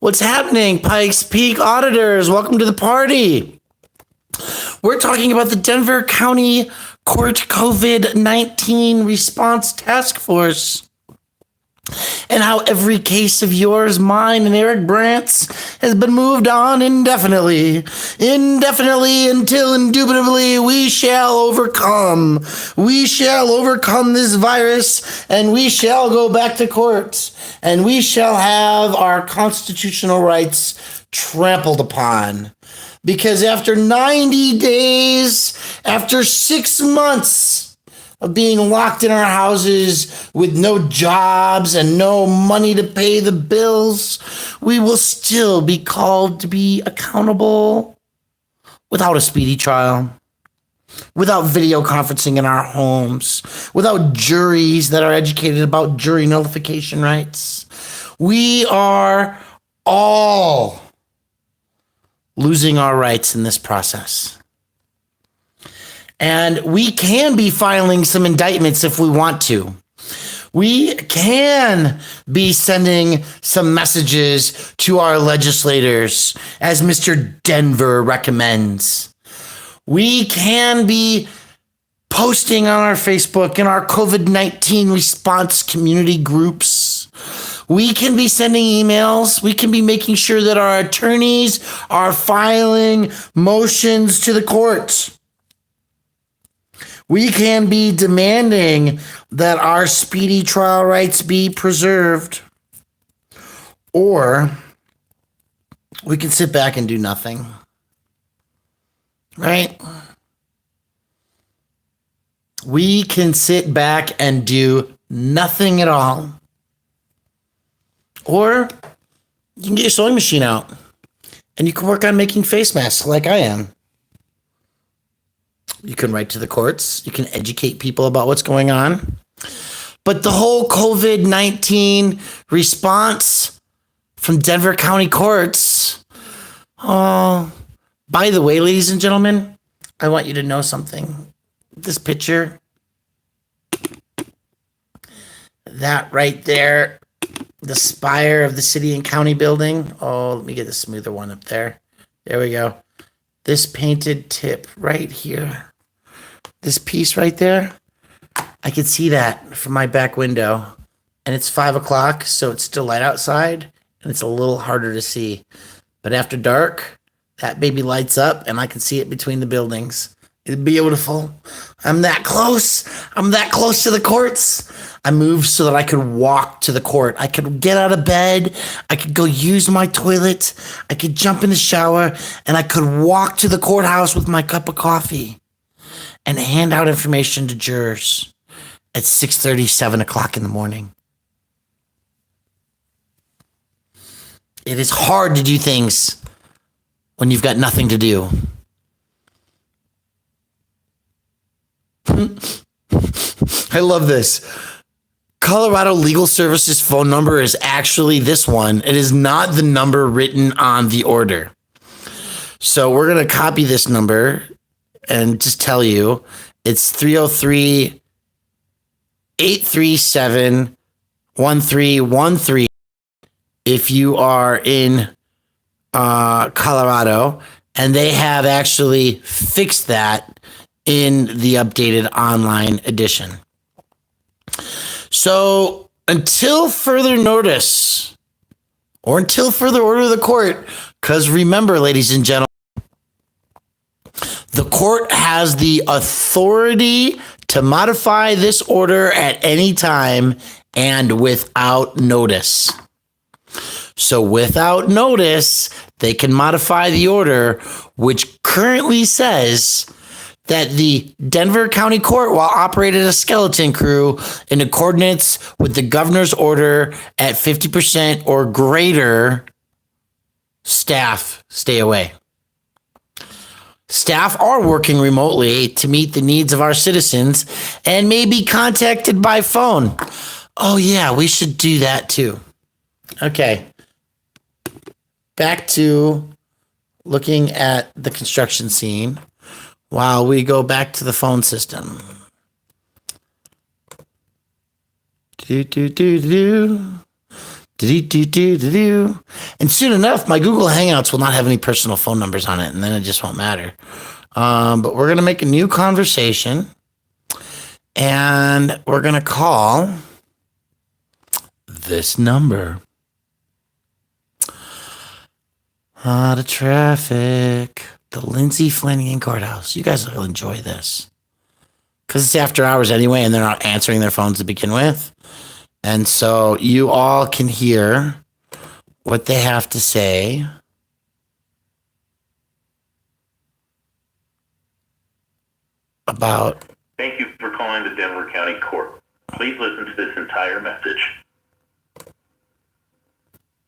What's happening, Pikes Peak auditors? Welcome to the party. We're talking about the Denver County Court COVID-19 response task force. And how every case of yours, mine, and Eric Brandt's has been moved on indefinitely until indubitably we shall overcome. We shall overcome this virus, and we shall go back to court, and we shall have our constitutional rights trampled upon. Because after 90 days, after 6 months, of being locked in our houses with no jobs and no money to pay the bills, we will still be called to be accountable without a speedy trial, without video conferencing in our homes, without juries that are educated about jury nullification rights. We are all losing our rights in this process. And we can be filing some indictments if we want to. We can be sending some messages to our legislators, as Mr. Denver recommends. We can be posting on our Facebook and our COVID-19 response community groups. We can be sending emails. We can be making sure that our attorneys are filing motions to the courts. We can be demanding that our speedy trial rights be preserved. Or we can sit back and do nothing. Right? We can sit back and do nothing at all. Or you can get your sewing machine out and you can work on making face masks like I am. You can write to the courts. You can educate people about what's going on. But the whole COVID-19 response from Denver County courts. Oh, by the way, ladies and gentlemen, I want you to know something. This picture, that right there, the spire of the city and county building. Oh, let me get a smoother one up there. There we go. This painted tip right here. This piece right there, I can see that from my back window. And it's 5 o'clock, so it's still light outside. and it's a little harder to see. But after dark, that baby lights up, and I can see it between the buildings. It's beautiful. I'm that close. I'm that close to the courts. I moved so that I could walk to the court. I could get out of bed. I could go use my toilet. I could jump in the shower, and I could walk to the courthouse with my cup of coffee and hand out information to jurors at 6:30, 7 o'clock in the morning. It is hard to do things when you've got nothing to do. I love this. Colorado Legal Services phone number is actually this one. It is not the number written on the order. So we're going to copy this number and just tell you it's 303-837-1313 if you are in Colorado, and they have actually fixed that in the updated online edition. So until further notice or until further order of the court, because remember, ladies and gentlemen, the court has the authority to modify this order at any time and without notice. So without notice, they can modify the order, which currently says that the Denver County Court will operate as a skeleton crew in accordance with the governor's order at 50% or greater. Staff stay away. Staff are working remotely to meet the needs of our citizens and may be contacted by phone. Oh yeah, we should do that too. Okay. Back to looking at the construction scene while we go back to the phone system. And soon enough, my Google Hangouts will not have any personal phone numbers on it, and then it just won't matter. But we're going to make a new conversation, and we're going to call this number. The traffic. The Lindsay Flanagan Courthouse. You guys will enjoy this. Because it's after hours anyway, and they're not answering their phones to begin with. And so you all can hear what they have to say about. Thank you for calling the Denver County Court. Please listen to this entire message.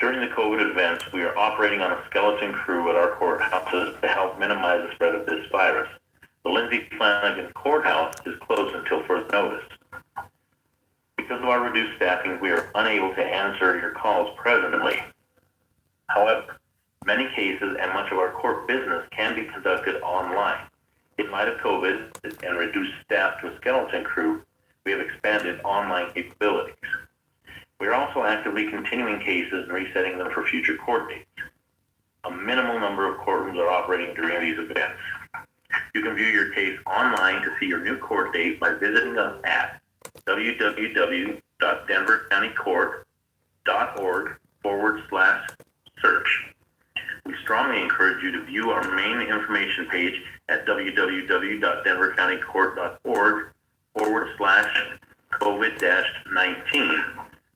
During the COVID events, we are operating on a skeleton crew at our courthouses to help minimize the spread of this virus. The Lindsay Flanagan Courthouse is closed until further notice. Because of our reduced staffing, we are unable to answer your calls presently. However, many cases and much of our court business can be conducted online. In light of COVID and reduced staff to a skeleton crew, we have expanded online capabilities. We are also actively continuing cases and resetting them for future court dates. A minimal number of courtrooms are operating during these events. You can view your case online to see your new court date by visiting us at www.denvercountycourt.org/search. We strongly encourage you to view our main information page at www.denvercountycourt.org/COVID-19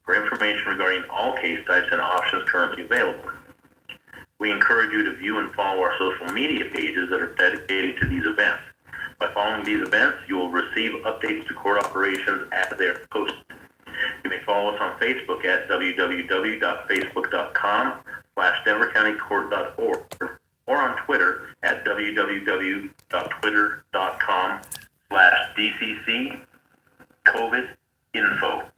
for information regarding all case types and options currently available. We encourage you to view and follow our social media pages that are dedicated to these events. By following these events, you will receive updates to court operations as they are posted. You may follow us on Facebook at www.facebook.com/denvercountycourt.org or on Twitter at www.twitter.com/DCC-COVID-info.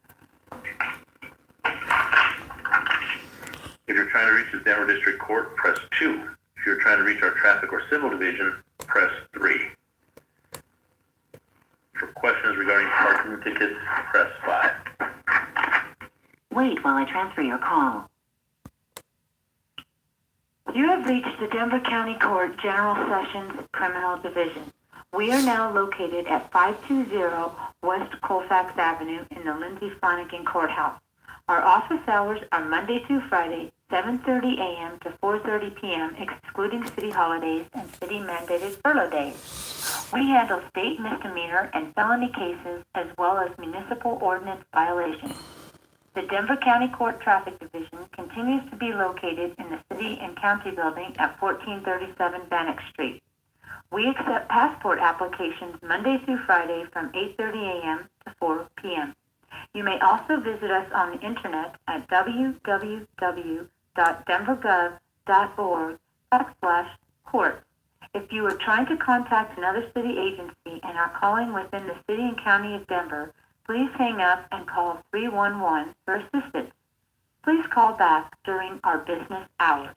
If you're trying to reach the Denver District Court, press 2. If you're trying to reach our Traffic or Civil Division, press 3. For questions regarding parking tickets, press 5. Wait while I transfer your call. You have reached the Denver County Court General Sessions Criminal Division. We are now located at 520 West Colfax Avenue in the Lindsay Flanagan Courthouse. Our office hours are Monday through Friday, 7:30 a.m. to 4:30 p.m., excluding city holidays and city-mandated furlough days. We handle state misdemeanor and felony cases as well as municipal ordinance violations. The Denver County Court Traffic Division continues to be located in the City and County Building at 1437 Bannock Street. We accept passport applications Monday through Friday from 8:30 a.m. to 4 p.m. You may also visit us on the internet at www.denvergov.org/court. If you are trying to contact another city agency and are calling within the City and County of Denver, please hang up and call 311 for assistance. Please call back during our business hours.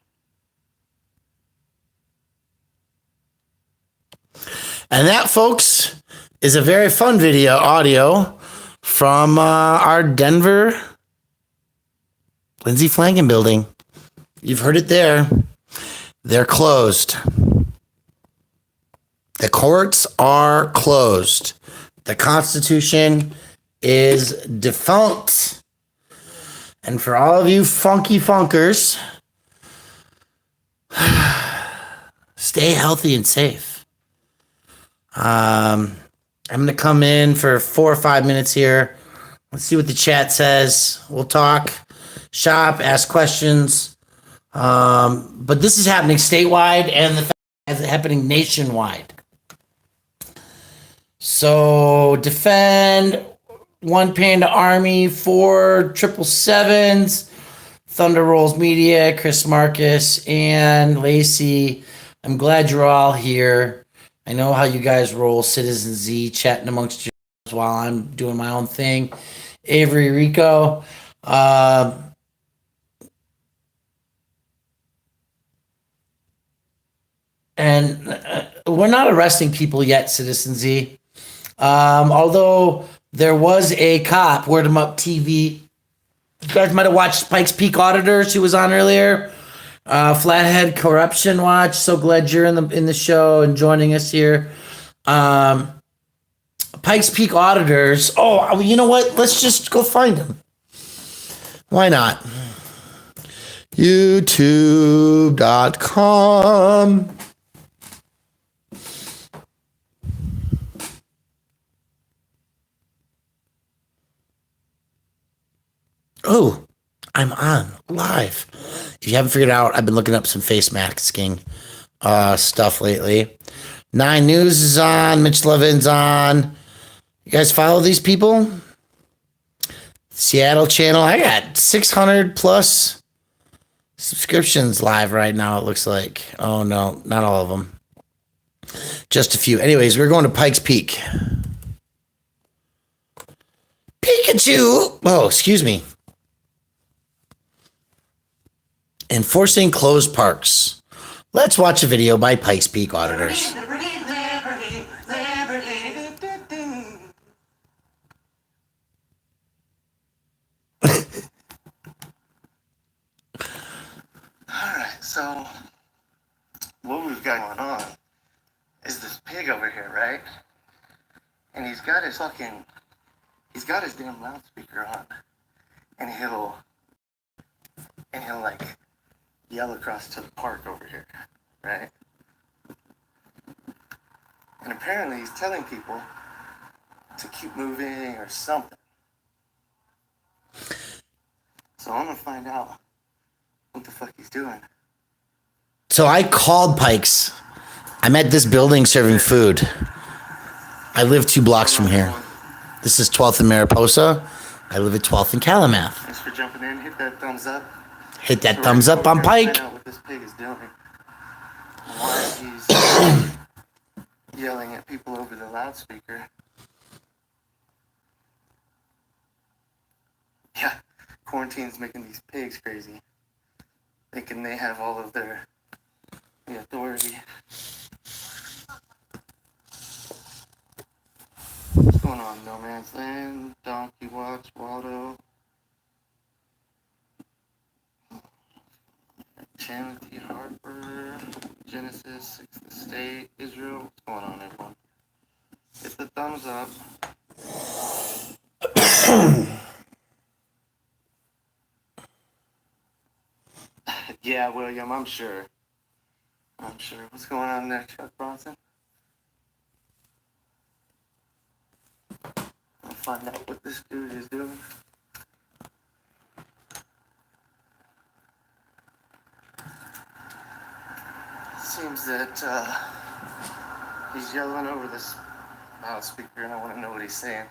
And that, folks, is a very fun audio from our Denver Lindsay Flanagan building. You've heard it there. They're closed. The courts are closed. The Constitution is defunct. And for all of you funky funkers, stay healthy and safe. I'm going to come in for 4 or 5 minutes here. Let's see what the chat says. We'll talk, shop, ask questions. But this is happening statewide, and the fact is happening nationwide. So defend, 1 Panda Army, 4 777s, Thunder Rolls Media, Chris Marcus, and Lacey. I'm glad you're all here. I know how you guys roll, Citizen Z, chatting amongst you while I'm doing my own thing. Avery Rico. And we're not arresting people yet, Citizen Z. Although there was a cop, Word 'em Up TV. You guys might have watched Pikes Peak Auditor. She was on earlier. Flathead Corruption Watch. So glad you're in the show and joining us here. Pikes Peak Auditors. Oh, you know what? Let's just go find them. Why not? YouTube.com. Oh, I'm on live. If you haven't figured out, I've been looking up some face masking stuff lately. 9 News is on. Mitch Levin's on. You guys follow these people? Seattle channel. I got 600 plus subscriptions live right now, it looks like. Oh, no, not all of them. Just a few. Anyways, we're going to Pikes Peak. Pikachu! Oh, excuse me. Enforcing closed parks. Let's watch a video by Pikes Peak Auditors. Alright, so what we've got going on is this pig over here, right? And he's got his damn loudspeaker on. And he'll like yell across to the park over here, right? And apparently he's telling people to keep moving or something. So I'm gonna find out what the fuck he's doing. So I called Pikes. I'm at this building serving food. I live 2 blocks from here. This is 12th and Mariposa. I live at 12th and Kalamath. Thanks for jumping in. Hit that thumbs up. Hit that thumbs up on Pike. Find out what this pig is doing. Why he's yelling at people over the loudspeaker. Yeah, quarantine's making these pigs crazy. Thinking they have all of the authority. What's going on, No Man's Land, Donkey Watch, Waldo, Timothy Harper, Genesis, 6th Estate, Israel. What's going on, everyone? Hit the thumbs up. Yeah, William, I'm sure. What's going on there, Chuck Bronson? I'll find out what this dude is doing. Seems that he's yelling over this loudspeaker, and I want to know what he's saying.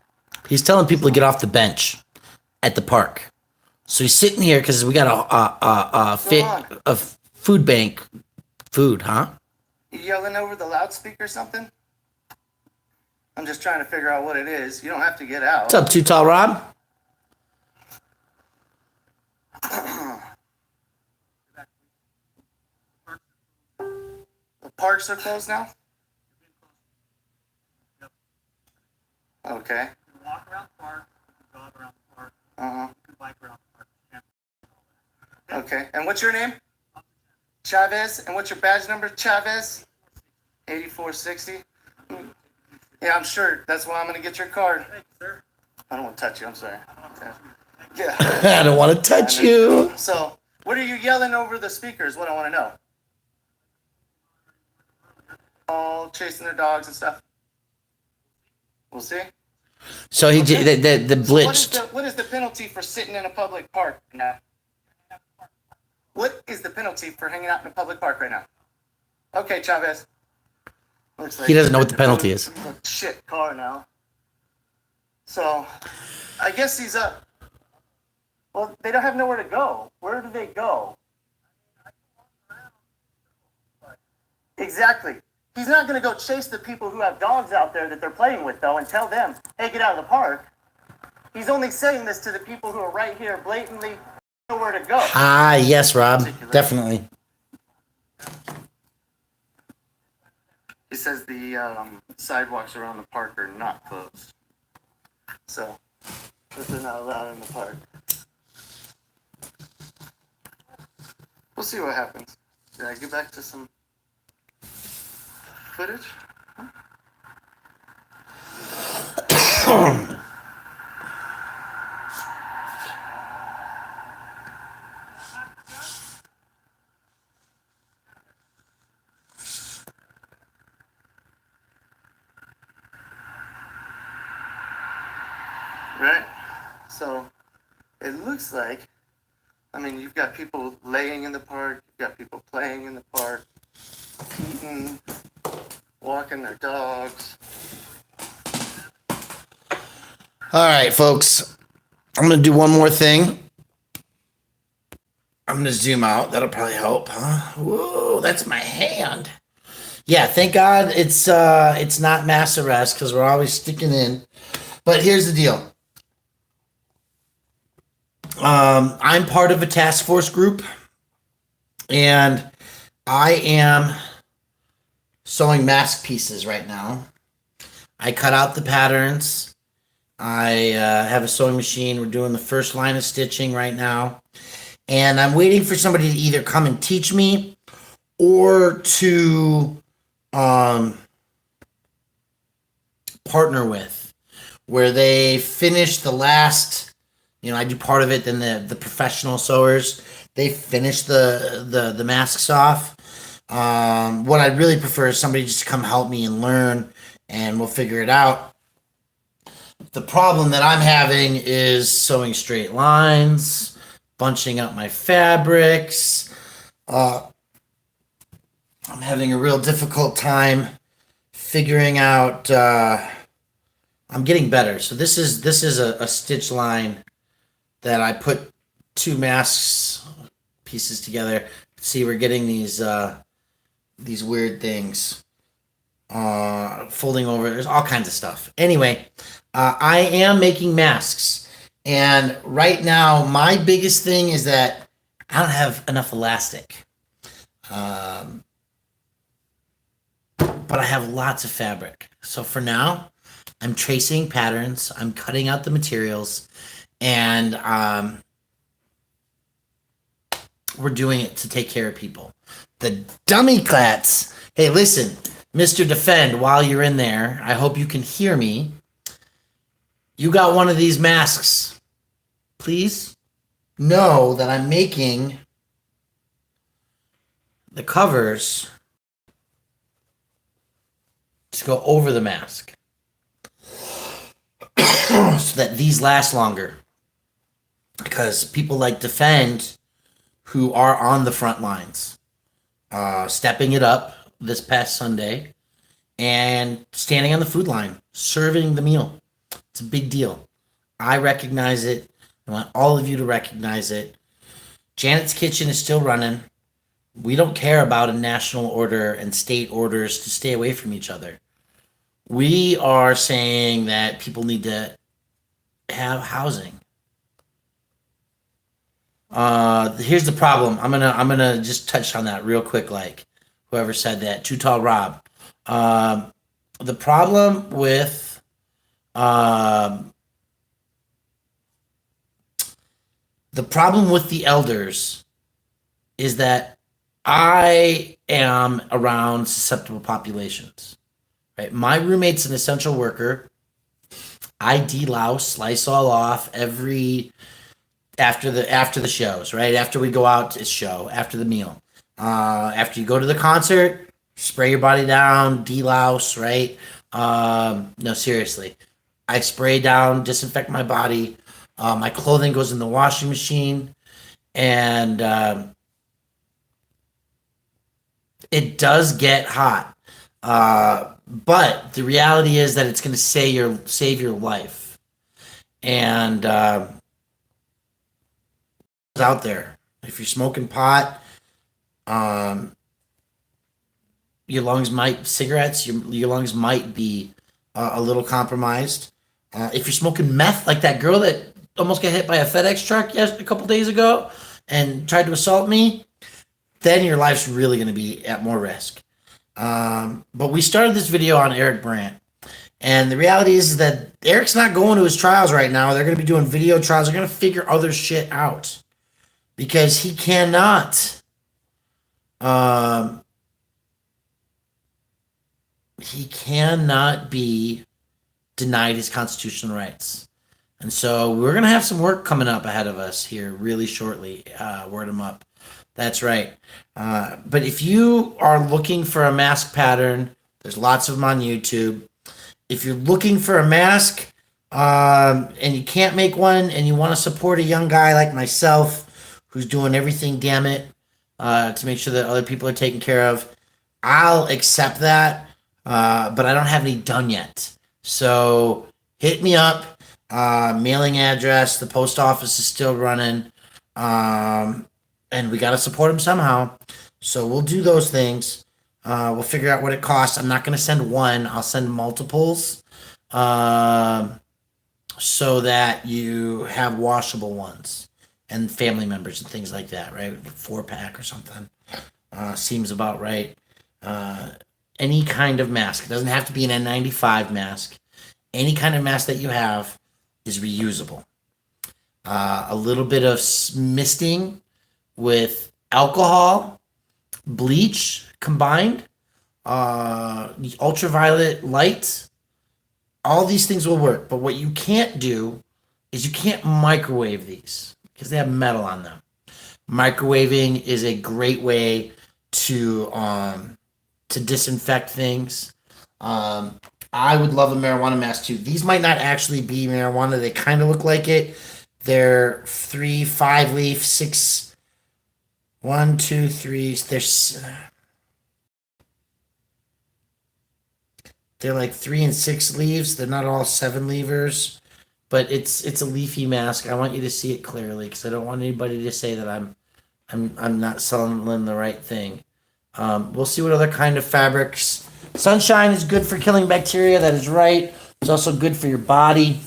He's telling people to get off the bench at the park. So he's sitting here because we got a food bank food, huh? You yelling over the loudspeaker or something? I'm just trying to figure out what it is. You don't have to get out. What's up, Too Tall Rob? The parks are closed now? Okay. You can walk around the park, you can jog around the park, Uh-huh. you can bike around the park. Okay. And what's your name? Chavez. And what's your badge number, Chavez? 8460. Yeah, I'm sure. That's why I'm going to get your card. Thank you, sir. I don't want to touch you. I'm sorry. Yeah. I don't want to touch you. So, what are you yelling over the speakers? What I want to know. All chasing their dogs and stuff. We'll see. So he the blitzed. What is the penalty for sitting in a public park now? What is the penalty for hanging out in a public park right now? Okay, Chavez. Looks like He doesn't know what the penalty is. Shit car now. So, I guess he's up. Well, they don't have nowhere to go. Where do they go? Exactly. He's not going to go chase the people who have dogs out there that they're playing with, though, and tell them, hey, get out of the park. He's only saying this to the people who are right here blatantly nowhere to go. Ah, yes, Rob. Definitely. He says the sidewalks around the park are not closed. So, but they're not allowed in the park. We'll see what happens. Did I get back to some footage? Right? So, it looks like, I mean, you've got people laying in the park, you've got people playing in the park, eating, walking their dogs. All right, folks. I'm going to do one more thing. I'm going to zoom out. That'll probably help, huh? Whoa, that's my hand. Yeah, thank God it's not mass arrest because we're always sticking in. But here's the deal. I'm part of a task force group, and I am sewing mask pieces right now. I cut out the patterns. I have a sewing machine. We're doing the first line of stitching right now. And I'm waiting for somebody to either come and teach me or to partner with, where they finish the last, I do part of it, then the professional sewers, they finish the masks off. What I'd really prefer is somebody just to come help me and learn, and we'll figure it out. The problem that I'm having is sewing straight lines, bunching up my fabrics. I'm having a real difficult time figuring out. I'm getting better. So this is a stitch line that I put two masks pieces together. See, we're getting these weird things folding over. There's all kinds of stuff. Anyway, I am making masks, and right now my biggest thing is that I don't have enough elastic. But I have lots of fabric. So for now, I'm tracing patterns, I'm cutting out the materials, and we're doing it to take care of people. The dummy clats. Hey, listen, Mr. Defend, while you're in there, I hope you can hear me. You got one of these masks. Please know that I'm making the covers to go over the mask so that these last longer. Because people like Defend, who are on the front lines, stepping it up this past Sunday and standing on the food line, serving the meal. It's a big deal. I recognize it. I want all of you to recognize it. Janet's Kitchen is still running. We don't care about a national order and state orders to stay away from each other. We are saying that people need to have housing. Here's the problem. I'm gonna just touch on that real quick. Like whoever said that, Too Tall Rob. The problem with the elders is that I am around susceptible populations. Right, my roommate's an essential worker. I delouse, Lysol off every after the shows, right? After we go out to show, after the meal, after you go to the concert, spray your body down, delouse, right? No, seriously, I spray down, disinfect my body. My clothing goes in the washing machine, and it does get hot. But the reality is that it's going to save your life, and out there. If you're smoking pot, your lungs might be a little compromised. If you're smoking meth, like that girl that almost got hit by a FedEx truck a couple days ago and tried to assault me, then your life's really going to be at more risk. But we started this video on Eric Brandt. And the reality is that Eric's not going to his trials right now. They're going to be doing video trials. They're going to figure other shit out. Because he cannot be denied his constitutional rights. And so we're going to have some work coming up ahead of us here really shortly. Word them up. That's right. But if you are looking for a mask pattern, there's lots of them on YouTube. If you're looking for a mask and you can't make one and you want to support a young guy like myself who's doing everything, damn it, to make sure that other people are taken care of, I'll accept that, but I don't have any done yet. So hit me up. Mailing address, the post office is still running, and we got to support them somehow. So we'll do those things. We'll figure out what it costs. I'm not going to send one. I'll send multiples, so that you have washable ones and family members and things like that, right? 4-pack or something. Seems about right. Any kind of mask. It doesn't have to be an N95 mask. Any kind of mask that you have is reusable. A little bit of misting with alcohol, bleach combined, ultraviolet light, all these things will work. But what you can't do is you can't microwave these because they have metal on them. Microwaving is a great way to disinfect things. I would love a marijuana mask too. These might not actually be marijuana. They kind of look like it. They're 3, 5 leaf, 6, 1, 2, 3. They're like 3 and 6 leaves. They're not all 7 levers. But it's a leafy mask. I want you to see it clearly because I don't want anybody to say that I'm not selling them the right thing. We'll see what other kind of fabrics. Sunshine is good for killing bacteria. That is right. It's also good for your body.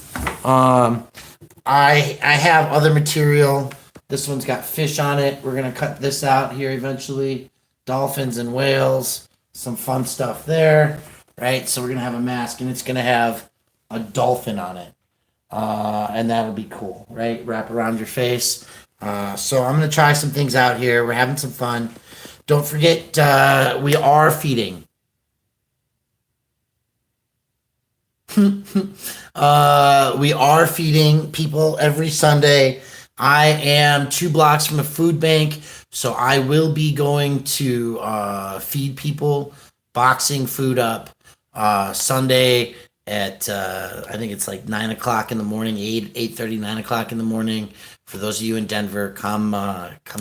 I have other material. This one's got fish on it. We're gonna cut this out here eventually. Dolphins and whales. Some fun stuff there. Right. So we're gonna have a mask and it's gonna have a dolphin on it. And that'll be cool, right? Wrap around your face. So I'm going to try some things out here. We're having some fun. Don't forget, we are feeding. We are feeding people every Sunday. I am 2 blocks from a food bank, so I will be going to feed people, boxing food up Sunday at I think it's like 9 o'clock in the morning, 8:30, 9 o'clock in the morning. For those of you in Denver, come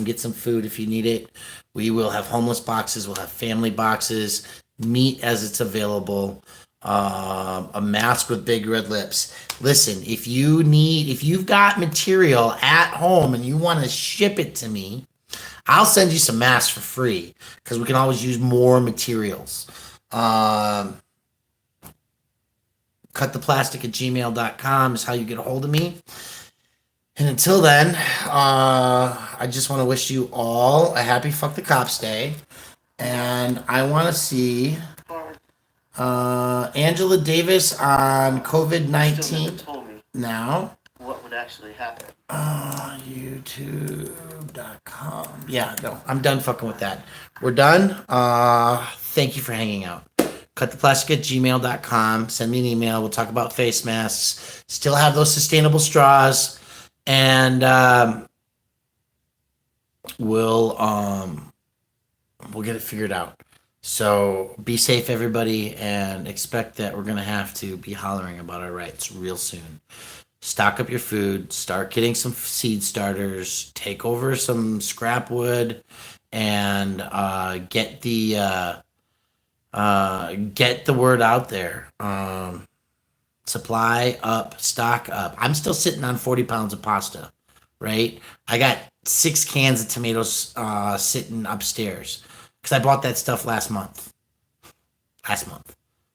get some food if you need it. We will have homeless boxes, we'll have family boxes, meat as it's available, a mask with big red lips. Listen, if you've got material at home and you want to ship it to me, I'll send you some masks for free because we can always use more materials. Cuttheplastic@gmail.com is how you get a hold of me. And until then, I just want to wish you all a happy Fuck the Cops Day. And I want to see Angela Davis on COVID-19 told me now. what would actually happen. YouTube.com. Yeah, no, I'm done fucking with that. We're done. Thank you for hanging out. Cuttheplastic@gmail.com. Send me an email. We'll talk about face masks. Still have those sustainable straws. And we'll get it figured out. So be safe, everybody, and expect that we're gonna have to be hollering about our rights real soon. Stock up your food, start getting some seed starters, take over some scrap wood, and get the word out there. Supply up, stock up. I'm still sitting on 40 pounds of pasta, right? I got 6 cans of tomatoes sitting upstairs because I bought that stuff last month.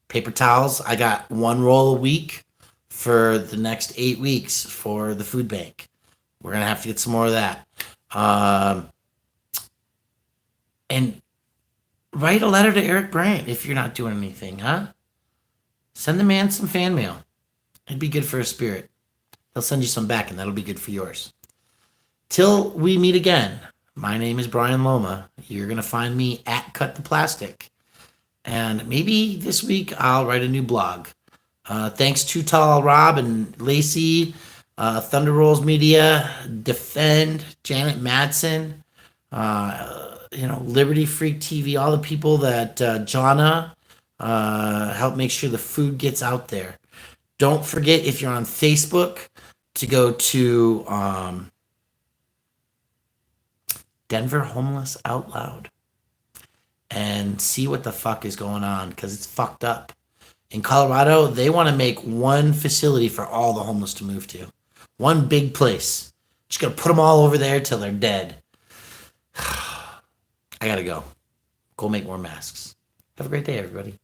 Paper towels, I got 1 roll a week for the next 8 weeks for the food bank. We're going to have to get some more of that. And write a letter to Eric Bryant if you're not doing anything, huh? Send the man some fan mail. It'd be good for his spirit. He'll send you some back, and that'll be good for yours. Till we meet again, my name is Brian Loma. You're going to find me at Cut The Plastic. And maybe this week I'll write a new blog. Thanks to Tall Rob and Lacey, Thunder Rolls Media, Defend, Janet Madsen, Liberty Freak TV, all the people that Jonna help make sure the food gets out there. Don't forget, if you're on Facebook, to go to Denver Homeless Out Loud and see what the fuck is going on, because it's fucked up. In Colorado, they want to make one facility for all the homeless to move to. One big place. Just gonna put them all over there till they're dead. I gotta go. Go make more masks. Have a great day, everybody.